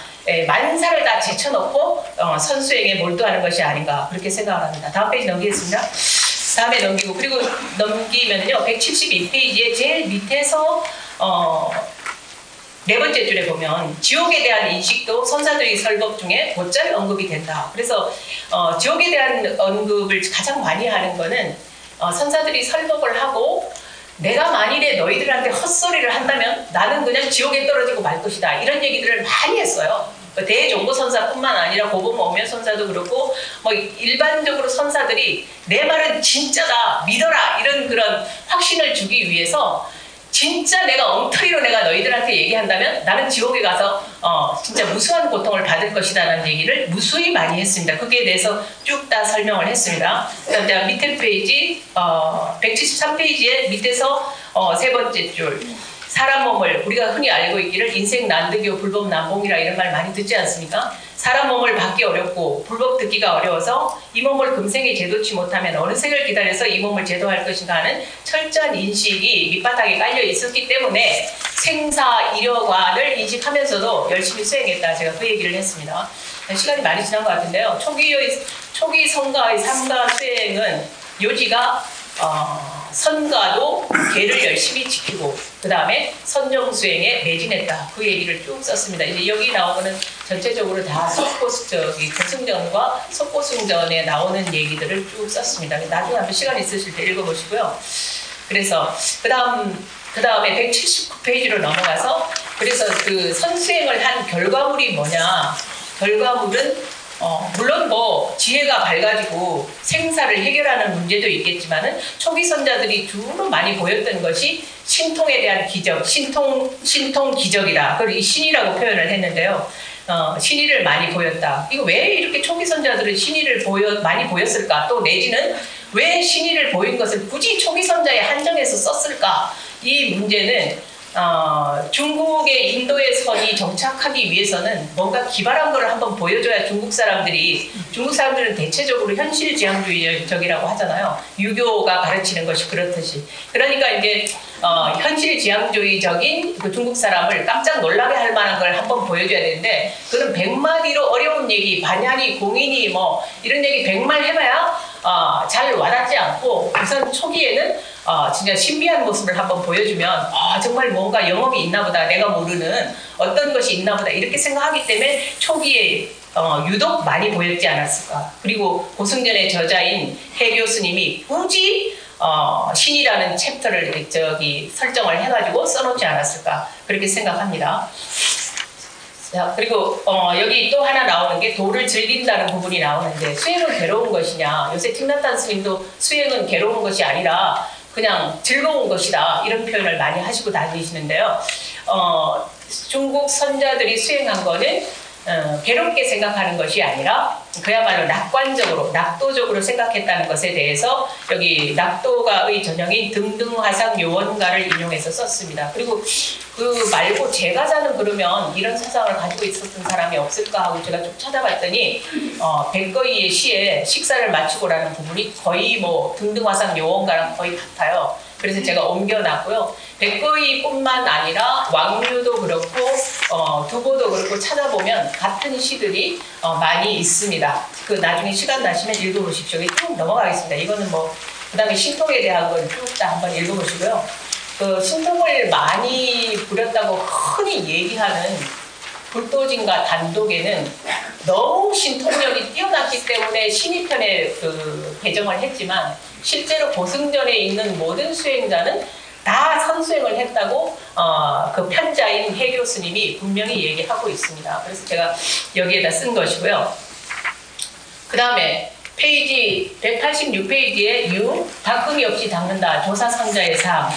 Speaker 2: 만사를 다 제쳐놓고 선수행에 몰두하는 것이 아닌가 그렇게 생각을 합니다. 다음 페이지 넘기겠습니다. 다음에 넘기고, 그리고 넘기면요 172페이지에 제일 밑에서 네 번째 줄에 보면 지옥에 대한 인식도 선사들의 설법 중에 곧잘 언급이 된다. 그래서 지옥에 대한 언급을 가장 많이 하는 거는 선사들이 설법을 하고 내가 만일에 너희들한테 헛소리를 한다면 나는 그냥 지옥에 떨어지고 말 것이다. 이런 얘기들을 많이 했어요. 대종고 선사뿐만 아니라 고봉 오면 선사도 그렇고 뭐 일반적으로 선사들이 내 말은 진짜다 믿어라 이런 그런 확신을 주기 위해서 진짜 내가 엉터리로 내가 너희들한테 얘기한다면 나는 지옥에 가서 진짜 무수한 고통을 받을 것이다 라는 얘기를 무수히 많이 했습니다. 거기에 대해서 쭉 다 설명을 했습니다. 그다음 밑에 페이지 173페이지에 밑에서 세 번째 줄 사람 몸을 우리가 흔히 알고 있기를 인생 난득이요 불법 난봉이라 이런 말 많이 듣지 않습니까? 사람 몸을 받기 어렵고 불법 듣기가 어려워서 이 몸을 금생에 제도치 못하면 어느 생을 기다려서 이 몸을 제도할 것인가 하는 철저한 인식이 밑바닥에 깔려 있었기 때문에 생사이려관을 인식하면서도 열심히 수행했다. 제가 그 얘기를 했습니다. 시간이 많이 지난 것 같은데요. 초기 성가의 삼가 수행은 요지가 선가도 계를 열심히 지키고 그 다음에 선정수행에 매진했다. 그 얘기를 쭉 썼습니다. 이제 여기 나오는 전체적으로 다 고승전과 속고승전에 나오는 얘기들을 쭉 썼습니다. 나중에 한번 시간 있으실 때 읽어보시고요. 그래서 그 다음에 179페이지로 넘어가서 그래서 그 선수행을 한 결과물이 뭐냐. 결과물은 물론 뭐 지혜가 밝아지고 생사를 해결하는 문제도 있겠지만은 초기 선자들이 주로 많이 보였던 것이 신통에 대한 기적, 신통 기적이다. 그걸 이 신이라고 표현을 했는데요. 신의를 많이 보였다. 이거 왜 이렇게 초기 선자들은 신의를 많이 보였을까? 또 내지는 왜 신의를 보인 것을 굳이 초기 선자에 한정해서 썼을까? 이 문제는 중국의 인도의 선이 정착하기 위해서는 뭔가 기발한 걸 한번 보여줘야 중국 사람들은 대체적으로 현실지향주의적이라고 하잖아요. 유교가 가르치는 것이 그렇듯이. 그러니까 이제 현실지향주의적인 그 중국 사람을 깜짝 놀라게 할 만한 걸 한번 보여줘야 되는데, 그런 100마디로 어려운 얘기, 반야니, 공인이 뭐 이런 얘기 100말 해봐야 잘 와닿지 않고, 우선 초기에는 진짜 신비한 모습을 한번 보여주면 정말 뭔가 영업이 있나 보다, 내가 모르는 어떤 것이 있나 보다 이렇게 생각하기 때문에 초기에 유독 많이 보였지 않았을까. 그리고 고승전의 저자인 해 교수님이 굳이 신이라는 챕터를 설정을 해가지고 써놓지 않았을까 그렇게 생각합니다. 자, 그리고 여기 또 하나 나오는 게 도를 즐긴다는 부분이 나오는데, 수행은 괴로운 것이냐. 요새 틱나탄 스님도 수행은 괴로운 것이 아니라 그냥 즐거운 것이다 이런 표현을 많이 하시고 다니시는데요. 중국 선자들이 수행한 거는 괴롭게 생각하는 것이 아니라 그야말로 낙관적으로, 낙도적으로 생각했다는 것에 대해서 여기 낙도가의 전형인 등등화상 요원가를 인용해서 썼습니다. 그리고 그 말고 제가자는 그러면 이런 사상을 가지고 있었던 사람이 없을까 하고 제가 쭉 찾아봤더니 백거이의 시에 식사를 마치고라는 부분이 거의 뭐 등등화상 요원가랑 거의 같아요. 그래서 제가 옮겨놨고요. 백거이뿐만 아니라 왕류도 그렇고 두보도 그렇고 찾아보면 같은 시들이 많이 있습니다. 그 나중에 시간 나시면 읽어보십시오. 쭉 넘어가겠습니다. 이거는 뭐 그다음에 신통에 대한 건 쭉 다 한번 읽어보시고요. 그 신통을 많이 부렸다고 흔히 얘기하는 불도진과 단독에는 너무 신통력이 뛰어났기 때문에 신의편에 그 배정을 했지만, 실제로 고승전에 있는 모든 수행자는 다 선수행을 했다고 그 편자인 해 교수님이 분명히 얘기하고 있습니다. 그래서 제가 여기에다 쓴 것이고요. 그 다음에 페이지 186페이지에 닦음이 없이 닦는다. 조사상자의 삶.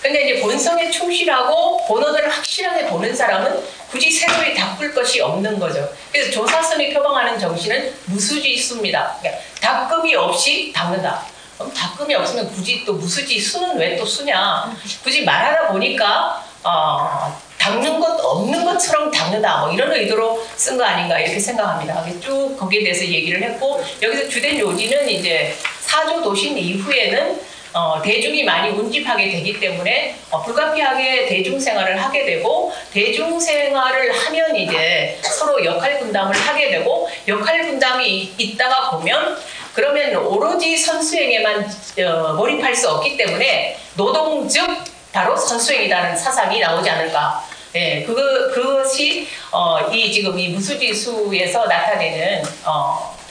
Speaker 2: 근데 이제 본성에 충실하고 본어들을 확실하게 보는 사람은 굳이 새로이 닦을 것이 없는 거죠. 그래서 조사선이 표방하는 정신은 무수지수입니다. 그러니까 닦음이 없이 닦는다. 그럼 닦음이 없으면 굳이 또 무수지 수는 왜 또 수냐? 굳이 말하다 보니까 닦는 것 없는 것처럼 닦는다. 뭐 이런 의도로 쓴 거 아닌가 이렇게 생각합니다. 쭉 거기에 대해서 얘기를 했고, 여기서 주된 요지는 이제 사조 도신 이후에는 대중이 많이 운집하게 되기 때문에 불가피하게 대중생활을 하게 되고, 대중생활을 하면 이제 서로 역할 분담을 하게 되고, 역할 분담이 있다가 보면 그러면 오로지 선수행에만 몰입할 수 없기 때문에 노동 즉 바로 선수행이라는 사상이 나오지 않을까. 네, 그것이 지금 이 무수지수에서 나타내는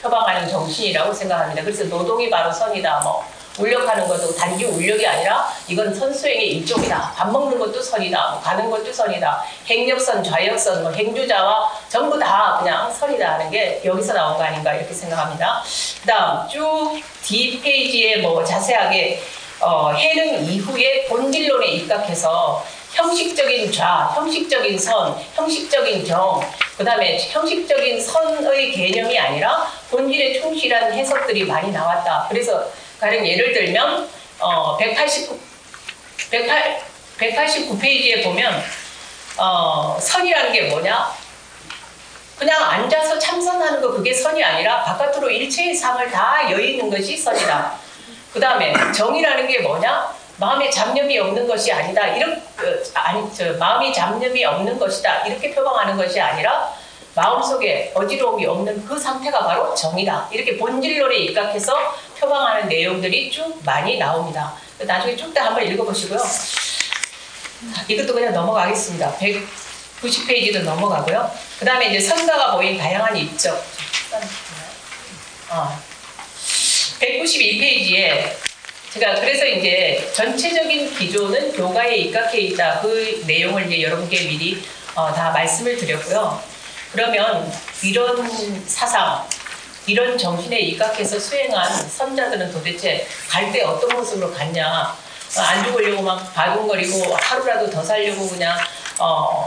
Speaker 2: 표방하는 정신이라고 생각합니다. 그래서 노동이 바로 선이다. 뭐 울력하는 것도 단지 울력이 아니라 이건 선수행의 일종이다. 밥 먹는 것도 선이다. 뭐 가는 것도 선이다. 행력선, 좌역선, 뭐 행주자와 전부 다 그냥 선이다 하는 게 여기서 나온 거 아닌가 이렇게 생각합니다. 그 다음 쭉 D페이지에 뭐 자세하게 해능 이후에 본질론에 입각해서 형식적인 좌, 형식적인 선, 형식적인 정, 그 다음에 형식적인 선의 개념이 아니라 본질에 충실한 해석들이 많이 나왔다. 그래서 가령 예를 들면 189페이지에 보면 선이라는 게 뭐냐? 그냥 앉아서 참선하는 거, 그게 선이 아니라 바깥으로 일체의 삶을 다 여의는 것이 선이다. 그 다음에 정이라는 게 뭐냐? 마음에 잡념이 없는 것이 아니다. 마음이 잡념이 없는 것이다. 이렇게 표방하는 것이 아니라 마음속에 어지러움이 없는 그 상태가 바로 정이다. 이렇게 본질론에 입각해서 표방하는 내용들이 쭉 많이 나옵니다. 나중에 쭉 다 한번 읽어보시고요. 이것도 그냥 넘어가겠습니다. 190페이지도 넘어가고요. 그 다음에 이제 선가가 보인 다양한 입적. 192페이지에 제가 그래서 이제 전체적인 기조는 교가에 입각해 있다. 그 내용을 이제 여러분께 미리 다 말씀을 드렸고요. 그러면 이런 사상, 이런 정신에 입각해서 수행한 선자들은 도대체 갈 때 어떤 모습으로 갔냐? 안 죽으려고 막 발군거리고 하루라도 더 살려고 그냥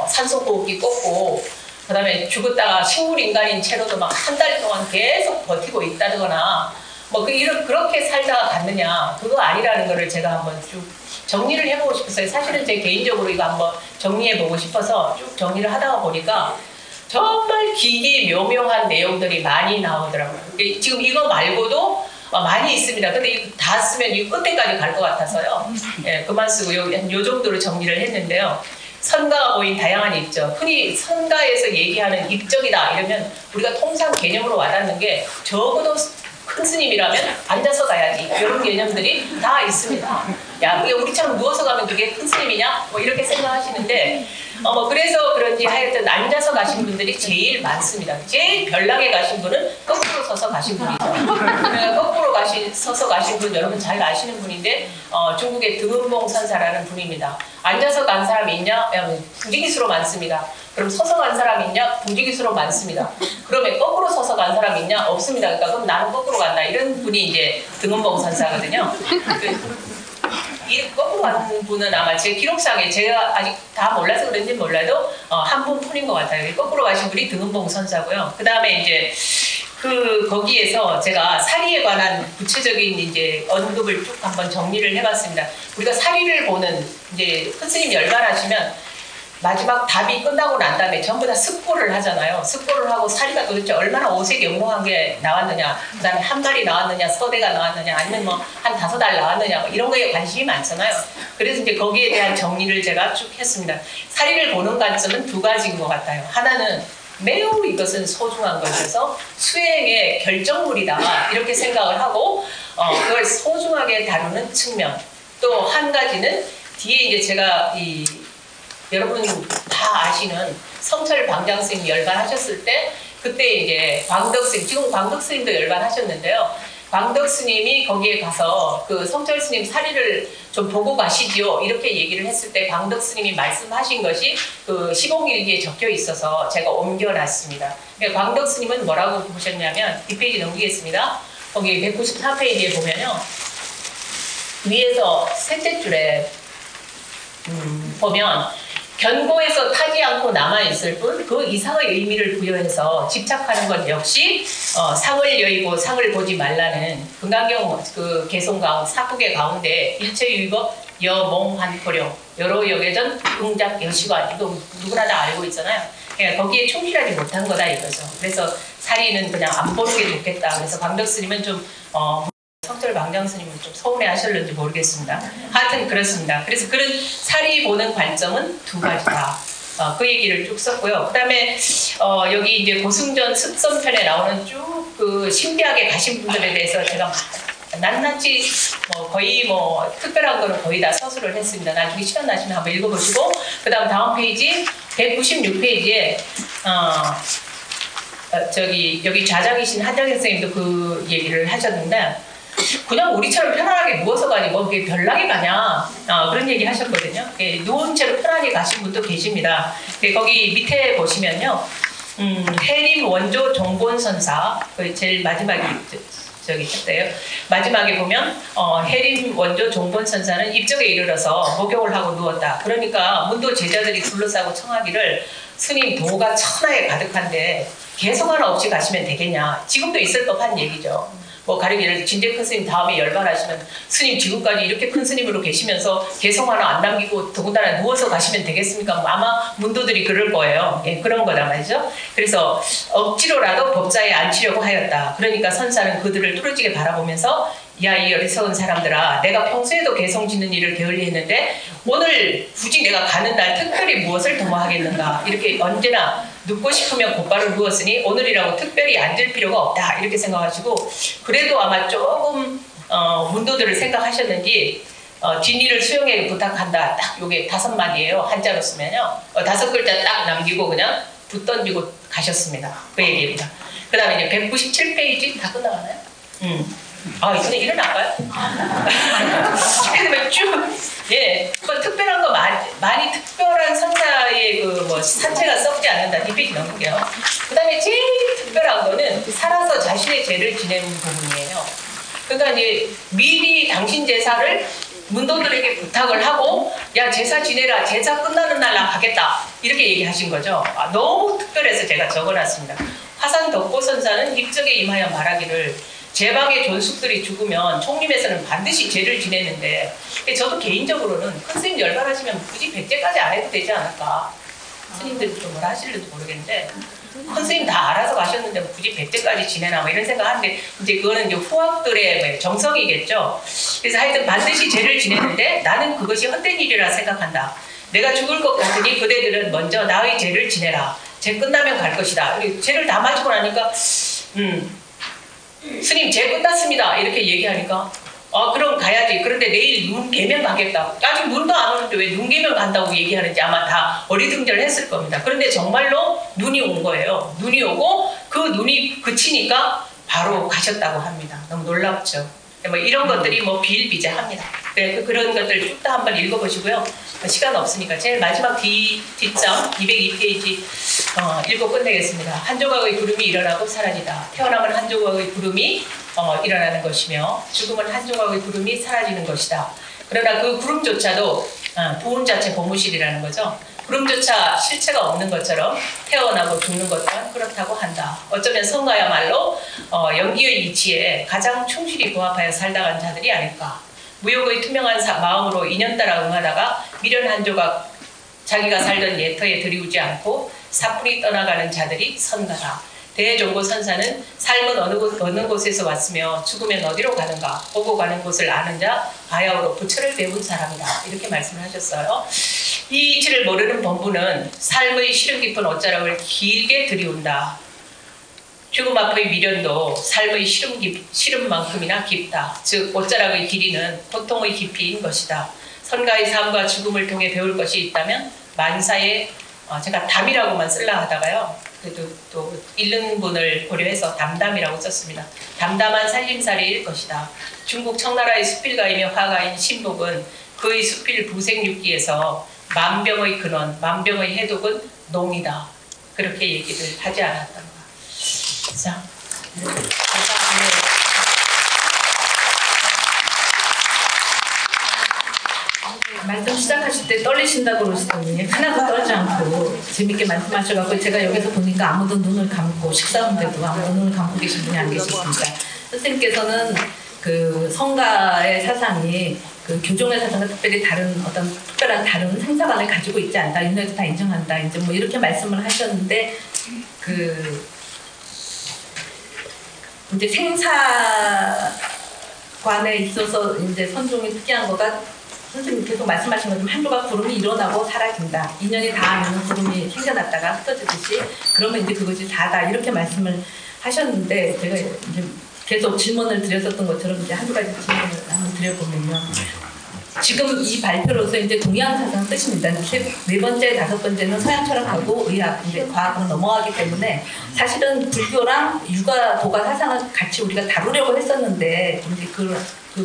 Speaker 2: 산소호흡기 꽂고, 그 다음에 죽었다가 식물인간인 채로도 막 한 달 동안 계속 버티고 있다거나 뭐 그렇게 살다가 갔느냐, 그거 아니라는 거를 제가 한번 쭉 정리를 해보고 싶었어요. 사실은 제 개인적으로 이거 한번 정리해보고 싶어서 쭉 정리를 하다가 보니까 정말 기기 묘묘한 내용들이 많이 나오더라고요. 지금 이거 말고도 많이 있습니다. 근데 이거 다 쓰면 이거 끝에까지 갈 것 같아서요. 예, 그만 쓰고 요 정도로 정리를 했는데요. 선가가 보인 다양한 입적. 흔히 선가에서 얘기하는 입적이다 이러면 우리가 통상 개념으로 와닿는 게 적어도 큰 스님이라면 앉아서 가야지 이런 개념들이 다 있습니다. 야, 우리처럼 누워서 가면 그게 큰 스님이냐? 뭐 이렇게 생각하시는데 뭐 그래서 그런지 하여튼 앉아서 가신 분들이 제일 많습니다. 제일 별나게 가신 분은 거꾸로 서서 가신 분이죠. 거꾸로 서서 가신 분 여러분 잘 아시는 분인데 중국의 등은봉 선사라는 분입니다. 앉아서 간 사람이 있냐? 부지기수로 많습니다. 그럼 서서 간 사람이 있냐? 부지기수로 많습니다. 그러면 거꾸로 서서 간 사람이 있냐? 없습니다. 그러니까 그럼 나는 거꾸로 간다. 이런 분이 이제 등은봉 선사거든요. 이 거꾸로 가는 분은 아마 제 기록상에 제가 아직 다 몰라서 그런지 몰라도 한 분뿐인 것 같아요. 거꾸로 가신 분이 등은봉 선사고요. 그 다음에 이제 거기에서 제가 사리에 관한 구체적인 이제 언급을 쭉 한번 정리를 해봤습니다. 우리가 사리를 보는 이제 큰 스님 열반하시면 마지막 답이 끝나고 난 다음에 전부 다 습고를 하잖아요. 습고를 하고 사리가 도대체 얼마나 오색영롱한 게 나왔느냐, 그 다음에 한 마리 나왔느냐, 서대가 나왔느냐, 아니면 뭐 한 5알 나왔느냐, 뭐 이런 거에 관심이 많잖아요. 그래서 이제 거기에 대한 정리를 제가 쭉 했습니다. 사리를 보는 관점은 2가지인 것 같아요. 하나는 매우 이것은 소중한 것이어서 수행의 결정물이다 이렇게 생각을 하고 그걸 소중하게 다루는 측면. 또 한 가지는 뒤에 이제 제가 여러분 다 아시는 성철 방장스님 열반하셨을 때 그때 이제 광덕스님, 지금 광덕스님도 열반하셨는데요. 광덕스님이 거기에 가서 그 성철스님 사리를 좀 보고 가시지요 이렇게 얘기를 했을 때 광덕스님이 말씀하신 것이 그 시봉일기에 적혀 있어서 제가 옮겨놨습니다. 광덕스님은 뭐라고 보셨냐면 뒷페이지 넘기겠습니다. 거기 194페이지에 보면요. 위에서 셋째 줄에 보면 견고해서 타지 않고 남아있을 뿐 그 이상의 의미를 부여해서 집착하는 것 역시 상을 여의고 상을 보지 말라는 금강경 그 개송가운 사국의 가운데 일체유의법 여몽한포령 여러 역외전 응작 여시관 이거 누구나 다 알고 있잖아요. 그러니까 거기에 충실하지 못한 거다 이거죠. 그래서 사리는 그냥 안 보는 게 좋겠다. 그래서 광덕스님은 좀 성철 방장스님은 좀 서운해 하실는지 모르겠습니다. 하여튼 그렇습니다. 그래서 그런 사리 보는 관점은 2가지다. 그 얘기를 쭉 썼고요. 그 다음에 여기 이제 고승전 습선편에 나오는 쭉 그 신비하게 가신 분들에 대해서 제가 낱낱이 거의 특별한 거는 거의 다 서술을 했습니다. 나중에 시간 나시면 한번 읽어보시고 그 다음 페이지 196페이지에 여기 좌장이신 한정현 선생님도 그 얘기를 하셨는데 그냥 우리처럼 편안하게 누워서 가니 뭐 그게 별나게 가냐 그런 얘기 하셨거든요. 누운 채로 편안히 가신 분도 계십니다. 거기 밑에 보시면요. 해림 원조 종본선사 제일 마지막에 저기 했대요. 마지막에 보면 해림 원조 종본선사는 입적에 이르러서 목욕을 하고 누웠다. 그러니까 문도 제자들이 둘러싸고 청하기를 스님 도가 천하에 가득한데 개성 하나 없이 가시면 되겠냐. 지금도 있을 법한 얘기죠. 가리기를 진대 큰 스님 다음에 열반하시면 스님 지금까지 이렇게 큰 스님으로 계시면서 개성 하나 안 남기고 더군다나 누워서 가시면 되겠습니까? 아마 문도들이 그럴 거예요. 예, 그런 거다 말이죠. 그래서 억지로라도 법자에 앉히려고 하였다. 그러니까 선사는 그들을 뚫어지게 바라보면서 야, 이 어리석은 사람들아, 내가 평소에도 개성 짓는 일을 게을리했는데 오늘 굳이 내가 가는 날 특별히 무엇을 도모하겠는가. 이렇게 언제나 눕고 싶으면 곧바로 누웠으니 오늘이라고 특별히 앉을 필요가 없다. 이렇게 생각하시고 그래도 아마 조금 문도들을 생각하셨는지 뒷일을 수용해 부탁한다. 딱 요게 5마디예요. 한자로 쓰면요. 5글자 딱 남기고 그냥 붓 던지고 가셨습니다. 그 얘기입니다. 그 다음에 이제 197페이지 다 끝나가나요? 이번에 일어날까요? 그다음에 쭉, 예, 특별한 거 많이 특별한 선사의 산채가 썩지 않는다. 뒷페이지 넘을게요. 그 다음에 제일 특별한 거는 살아서 자신의 죄를 지내는 부분이에요. 그러니까 이제 미리 당신 제사를 문도들에게 부탁을 하고, 야, 제사 지내라. 제사 끝나는 날 나 가겠다. 이렇게 얘기하신 거죠. 너무 특별해서 제가 적어놨습니다. 화산 덕고 선사는 입적에 임하여 말하기를 제방의 존숙들이 죽으면 총림에서는 반드시 죄를 지내는데 저도 개인적으로는 큰 스님 열반하시면 굳이 백제까지 안 해도 되지 않을까. 스님들이 좀 뭐라 하실는지 모르겠는데 큰 스님 다 알아서 가셨는데 굳이 백제까지 지내나 뭐 이런 생각하는데 이제 그거는 이제 후학들의 정성이겠죠. 그래서 하여튼 반드시 죄를 지내는데 나는 그것이 헛된 일이라 생각한다. 내가 죽을 것 같으니 그대들은 먼저 나의 죄를 지내라. 죄 끝나면 갈 것이다. 죄를 다 마치고 나니까 스님 죄 끝났습니다. 이렇게 얘기하니까 그럼 가야지. 그런데 내일 눈 개면 가겠다. 아직 눈도 안 오는데 왜 눈 개면 간다고 얘기하는지 아마 다 어리둥절했을 겁니다. 그런데 정말로 눈이 온 거예요. 눈이 오고 그 눈이 그치니까 바로 가셨다고 합니다. 너무 놀랍죠. 뭐 이런 것들이 뭐 비일비재합니다. 네, 그런 것들 쭉 다 한번 읽어보시고요. 시간 없으니까 제일 마지막 뒷장 202페이지 읽고 끝내겠습니다. 한 조각의 구름이 일어나고 사라지다. 태어남은 한 조각의 구름이 일어나는 것이며 죽음은 한 조각의 구름이 사라지는 것이다. 그러나 그 구름조차도 도운 자체 보무실이라는 거죠. 구름조차 실체가 없는 것처럼 태어나고 죽는 것 또한 그렇다고 한다. 어쩌면 성가야말로 연기의 이치에 가장 충실히 부합하여 살다 간 자들이 아닐까. 무욕의 투명한 마음으로 인연 따라 응하다가 미련 한 조각 자기가 살던 예터에 들이우지 않고 사풀이 떠나가는 자들이 선가다. 대종고 선사는 삶은 어느 곳에서 왔으며 죽으면 어디로 가는가 오고 가는 곳을 아는 자 바야흐로 부처를 배운 사람이다. 이렇게 말씀을 하셨어요. 이 이치를 모르는 범부는 삶의 시름 깊은 옷자락을 길게 들이운다. 죽음 앞의 미련도 삶의 시름만큼이나 깊다. 즉 옷자락의 길이는 고통의 깊이인 것이다. 선가의 삶과 죽음을 통해 배울 것이 있다면 만사의 제가 담이라고만 쓸라 하다가요. 그래도 또 읽는 분을 고려해서 담담이라고 썼습니다. 담담한 살림살이일 것이다. 중국 청나라의 수필가이며 화가인 신복은 그의 수필 부생육기에서 만병의 근원, 만병의 해독은 농이다. 그렇게 얘기를 하지 않았던가. 자,
Speaker 1: 말씀 시작하실 때 떨리신다고 그러시더니 하나도 떨지 않고 재밌게 말씀하셔갖고 제가 여기서 보니까 아무도 눈을 감고 식사하는데도 아무도 눈을 감고 계신 분이 안 계셨습니다. 선생님께서는 그 성가의 사상이 그 교종의 사상과 특별히 다른 어떤 특별한 다른 생사관을 가지고 있지 않다. 윤회도 다 인정한다. 이제 뭐 이렇게 말씀을 하셨는데 그 이제 생사관에 있어서 이제 선종이 특이한 거가 선생님 계속 말씀하신 것처럼 한 조각 구름이 일어나고 사라진다. 인연이 닿으면 구름이 생겨났다가 흩어지듯이 그러면 이제 그것이 다다. 이렇게 말씀을 하셨는데 제가 이제 계속 질문을 드렸었던 것처럼 이제 한 가지 질문을 한번 드려보면요. 지금 이 발표로서 이제 동양 사상 뜻입니다. 네 번째, 다섯 번째는 서양 철학하고 의학, 이제 과학으로 넘어가기 때문에 사실은 불교랑 유가, 도가 사상을 같이 우리가 다루려고 했었는데 이제 그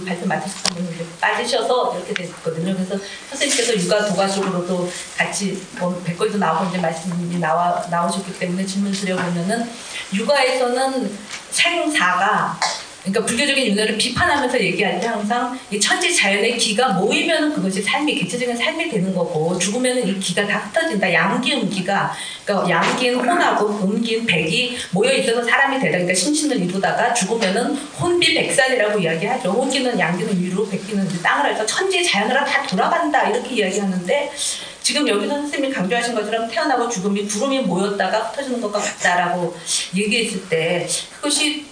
Speaker 1: 발표 맡으셨던 분이 이제 빠지셔서 이렇게 됐거든요. 그래서 선생님께서 유가, 도가 쪽으로도 같이 뭐 백거리도 나오고 이제 말씀이 나오셨기 때문에 질문 드려보면은 유가에서는 생사가 그러니까 불교적인 윤회를 비판하면서 얘기할 때 항상 이 천지 자연의 기가 모이면 그것이 삶이 개체적인 삶이 되는 거고 죽으면 이 기가 다 흩어진다. 양기 음기가 그러니까 양기는 혼하고 음기는 백이 모여 있어서 사람이 되다. 그러니까 심신을 이루다가 죽으면은 혼비백산이라고 이야기하죠. 혼기는 양기는 위로, 백기는 이제 땅을 해서 천지 자연으로 다 돌아간다 이렇게 이야기하는데 지금 여기서 선생님이 강조하신 것처럼 태어나고 죽음이 구름이 모였다가 흩어지는 것과 같다라고 얘기했을 때 그것이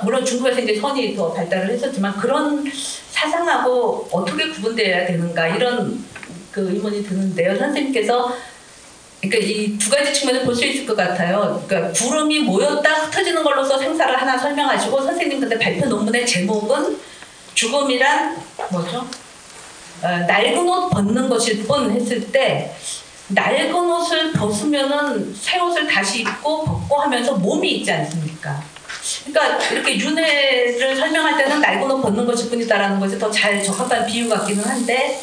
Speaker 1: 물론 중국에서 이제 선이 더 발달을 했었지만 그런 사상하고 어떻게 구분되어야 되는가 이런 그 의문이 드는데요. 선생님께서 그러니까 이 두 가지 측면을 볼 수 있을 것 같아요. 그러니까 구름이 모였다 흩어지는 걸로서 생사를 하나 설명하시고 선생님 근데 발표 논문의 제목은 죽음이란 뭐죠? 낡은 옷 벗는 것일 뿐 했을 때 낡은 옷을 벗으면은 새 옷을 다시 입고 벗고 하면서 몸이 있지 않습니까? 그러니까 이렇게 윤회를 설명할 때는 낡은 옷 벗는 것일 뿐이다라는 것이 더 잘 적합한 비유 같기는 한데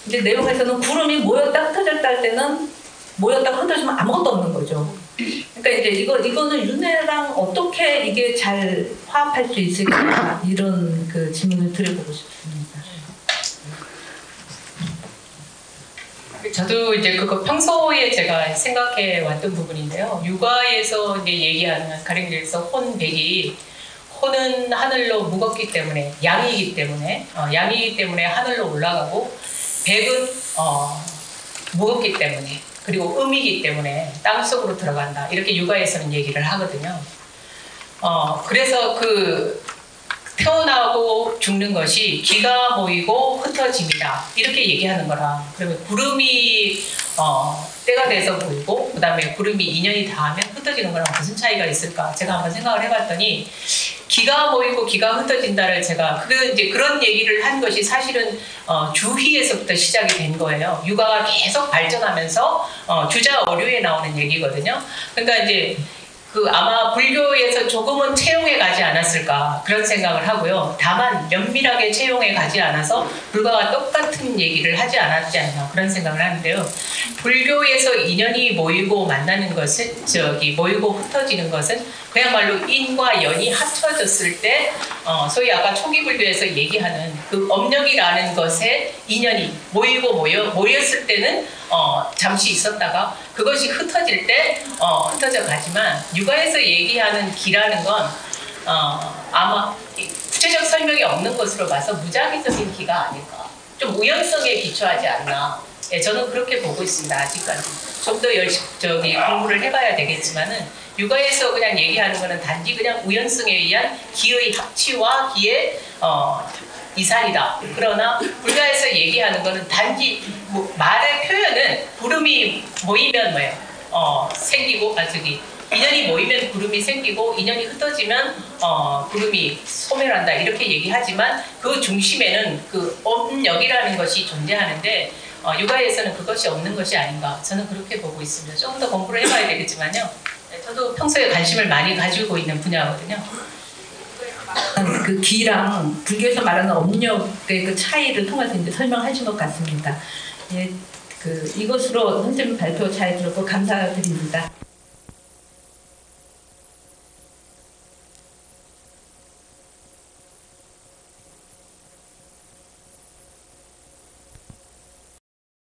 Speaker 1: 이제 내용에서는 구름이 모였다 흩어졌다 할 때는 모였다 흩어지면 아무것도 없는 거죠. 그러니까 이제 이거는 윤회랑 어떻게 이게 잘 화합할 수 있을까 이런 그 질문을 드려보고 싶습니다.
Speaker 2: 저도 이제 그거 평소에 제가 생각해 왔던 부분인데요. 육아에서 이제 얘기하는 가령에서 혼백이 호는 하늘로 무겁기 때문에 양이기 때문에 하늘로 올라가고 백은 무겁기 때문에 그리고 음이기 때문에 땅속으로 들어간다. 이렇게 육아에서는 얘기를 하거든요. 그래서 그 태어나고 죽는 것이 기가 모이고 흩어짐이다. 이렇게 얘기하는 거라. 그러면 구름이 때가 돼서 보이고 그 다음에 구름이 2년이 닿으면 흩어지는 거랑 무슨 차이가 있을까? 제가 한번 생각을 해봤더니 기가 모이고 기가 흩어진다를 제가 이제 그런 얘기를 한 것이 사실은 주희에서부터 시작이 된 거예요. 육아가 계속 발전하면서 주자어류에 나오는 얘기거든요. 그러니까 이제 그 아마 불교에서 조금은 채용해 가지 않았을까 그런 생각을 하고요. 다만 면밀하게 채용해 가지 않아서 불가와 똑같은 얘기를 하지 않았지 않나 그런 생각을 하는데요. 불교에서 인연이 모이고 만나는 것은 모이고 흩어지는 것은 그야말로 인과 연이 합쳐졌을 때 소위 아까 초기 불교에서 얘기하는 그 업력이라는 것에 인연이 모였을 때는 잠시 있었다가 그것이 흩어질 때 흩어져 가지만 육아에서 얘기하는 기라는 건 아마 구체적 설명이 없는 것으로 봐서 무작위적인 기가 아닐까. 좀 우연성에 기초하지 않나. 예, 저는 그렇게 보고 있습니다. 아직까지. 좀 더 공부를 해봐야 되겠지만은 육아에서 그냥 얘기하는 거는 단지 그냥 우연성에 의한 기의 합치와 기의 이산이다. 그러나 불가에서 얘기하는 거는 단지 말의 표현은 구름이 모이면 뭐예요? 생기고 인연이 모이면 구름이 생기고 인연이 흩어지면 구름이 소멸한다 이렇게 얘기하지만 그 중심에는 그 업력이라는 것이 존재하는데 육아에서는 그것이 없는 것이 아닌가 저는 그렇게 보고 있습니다. 조금 더 공부를 해봐야 되겠지만요. 네, 저도 평소에 관심을 많이 가지고 있는 분야거든요.
Speaker 1: 그 기랑 불교에서 말하는 업력의 그 차이를 통해서 이제 설명하신 것 같습니다. 예, 이것으로 선생님 발표 잘 들었고 감사드립니다.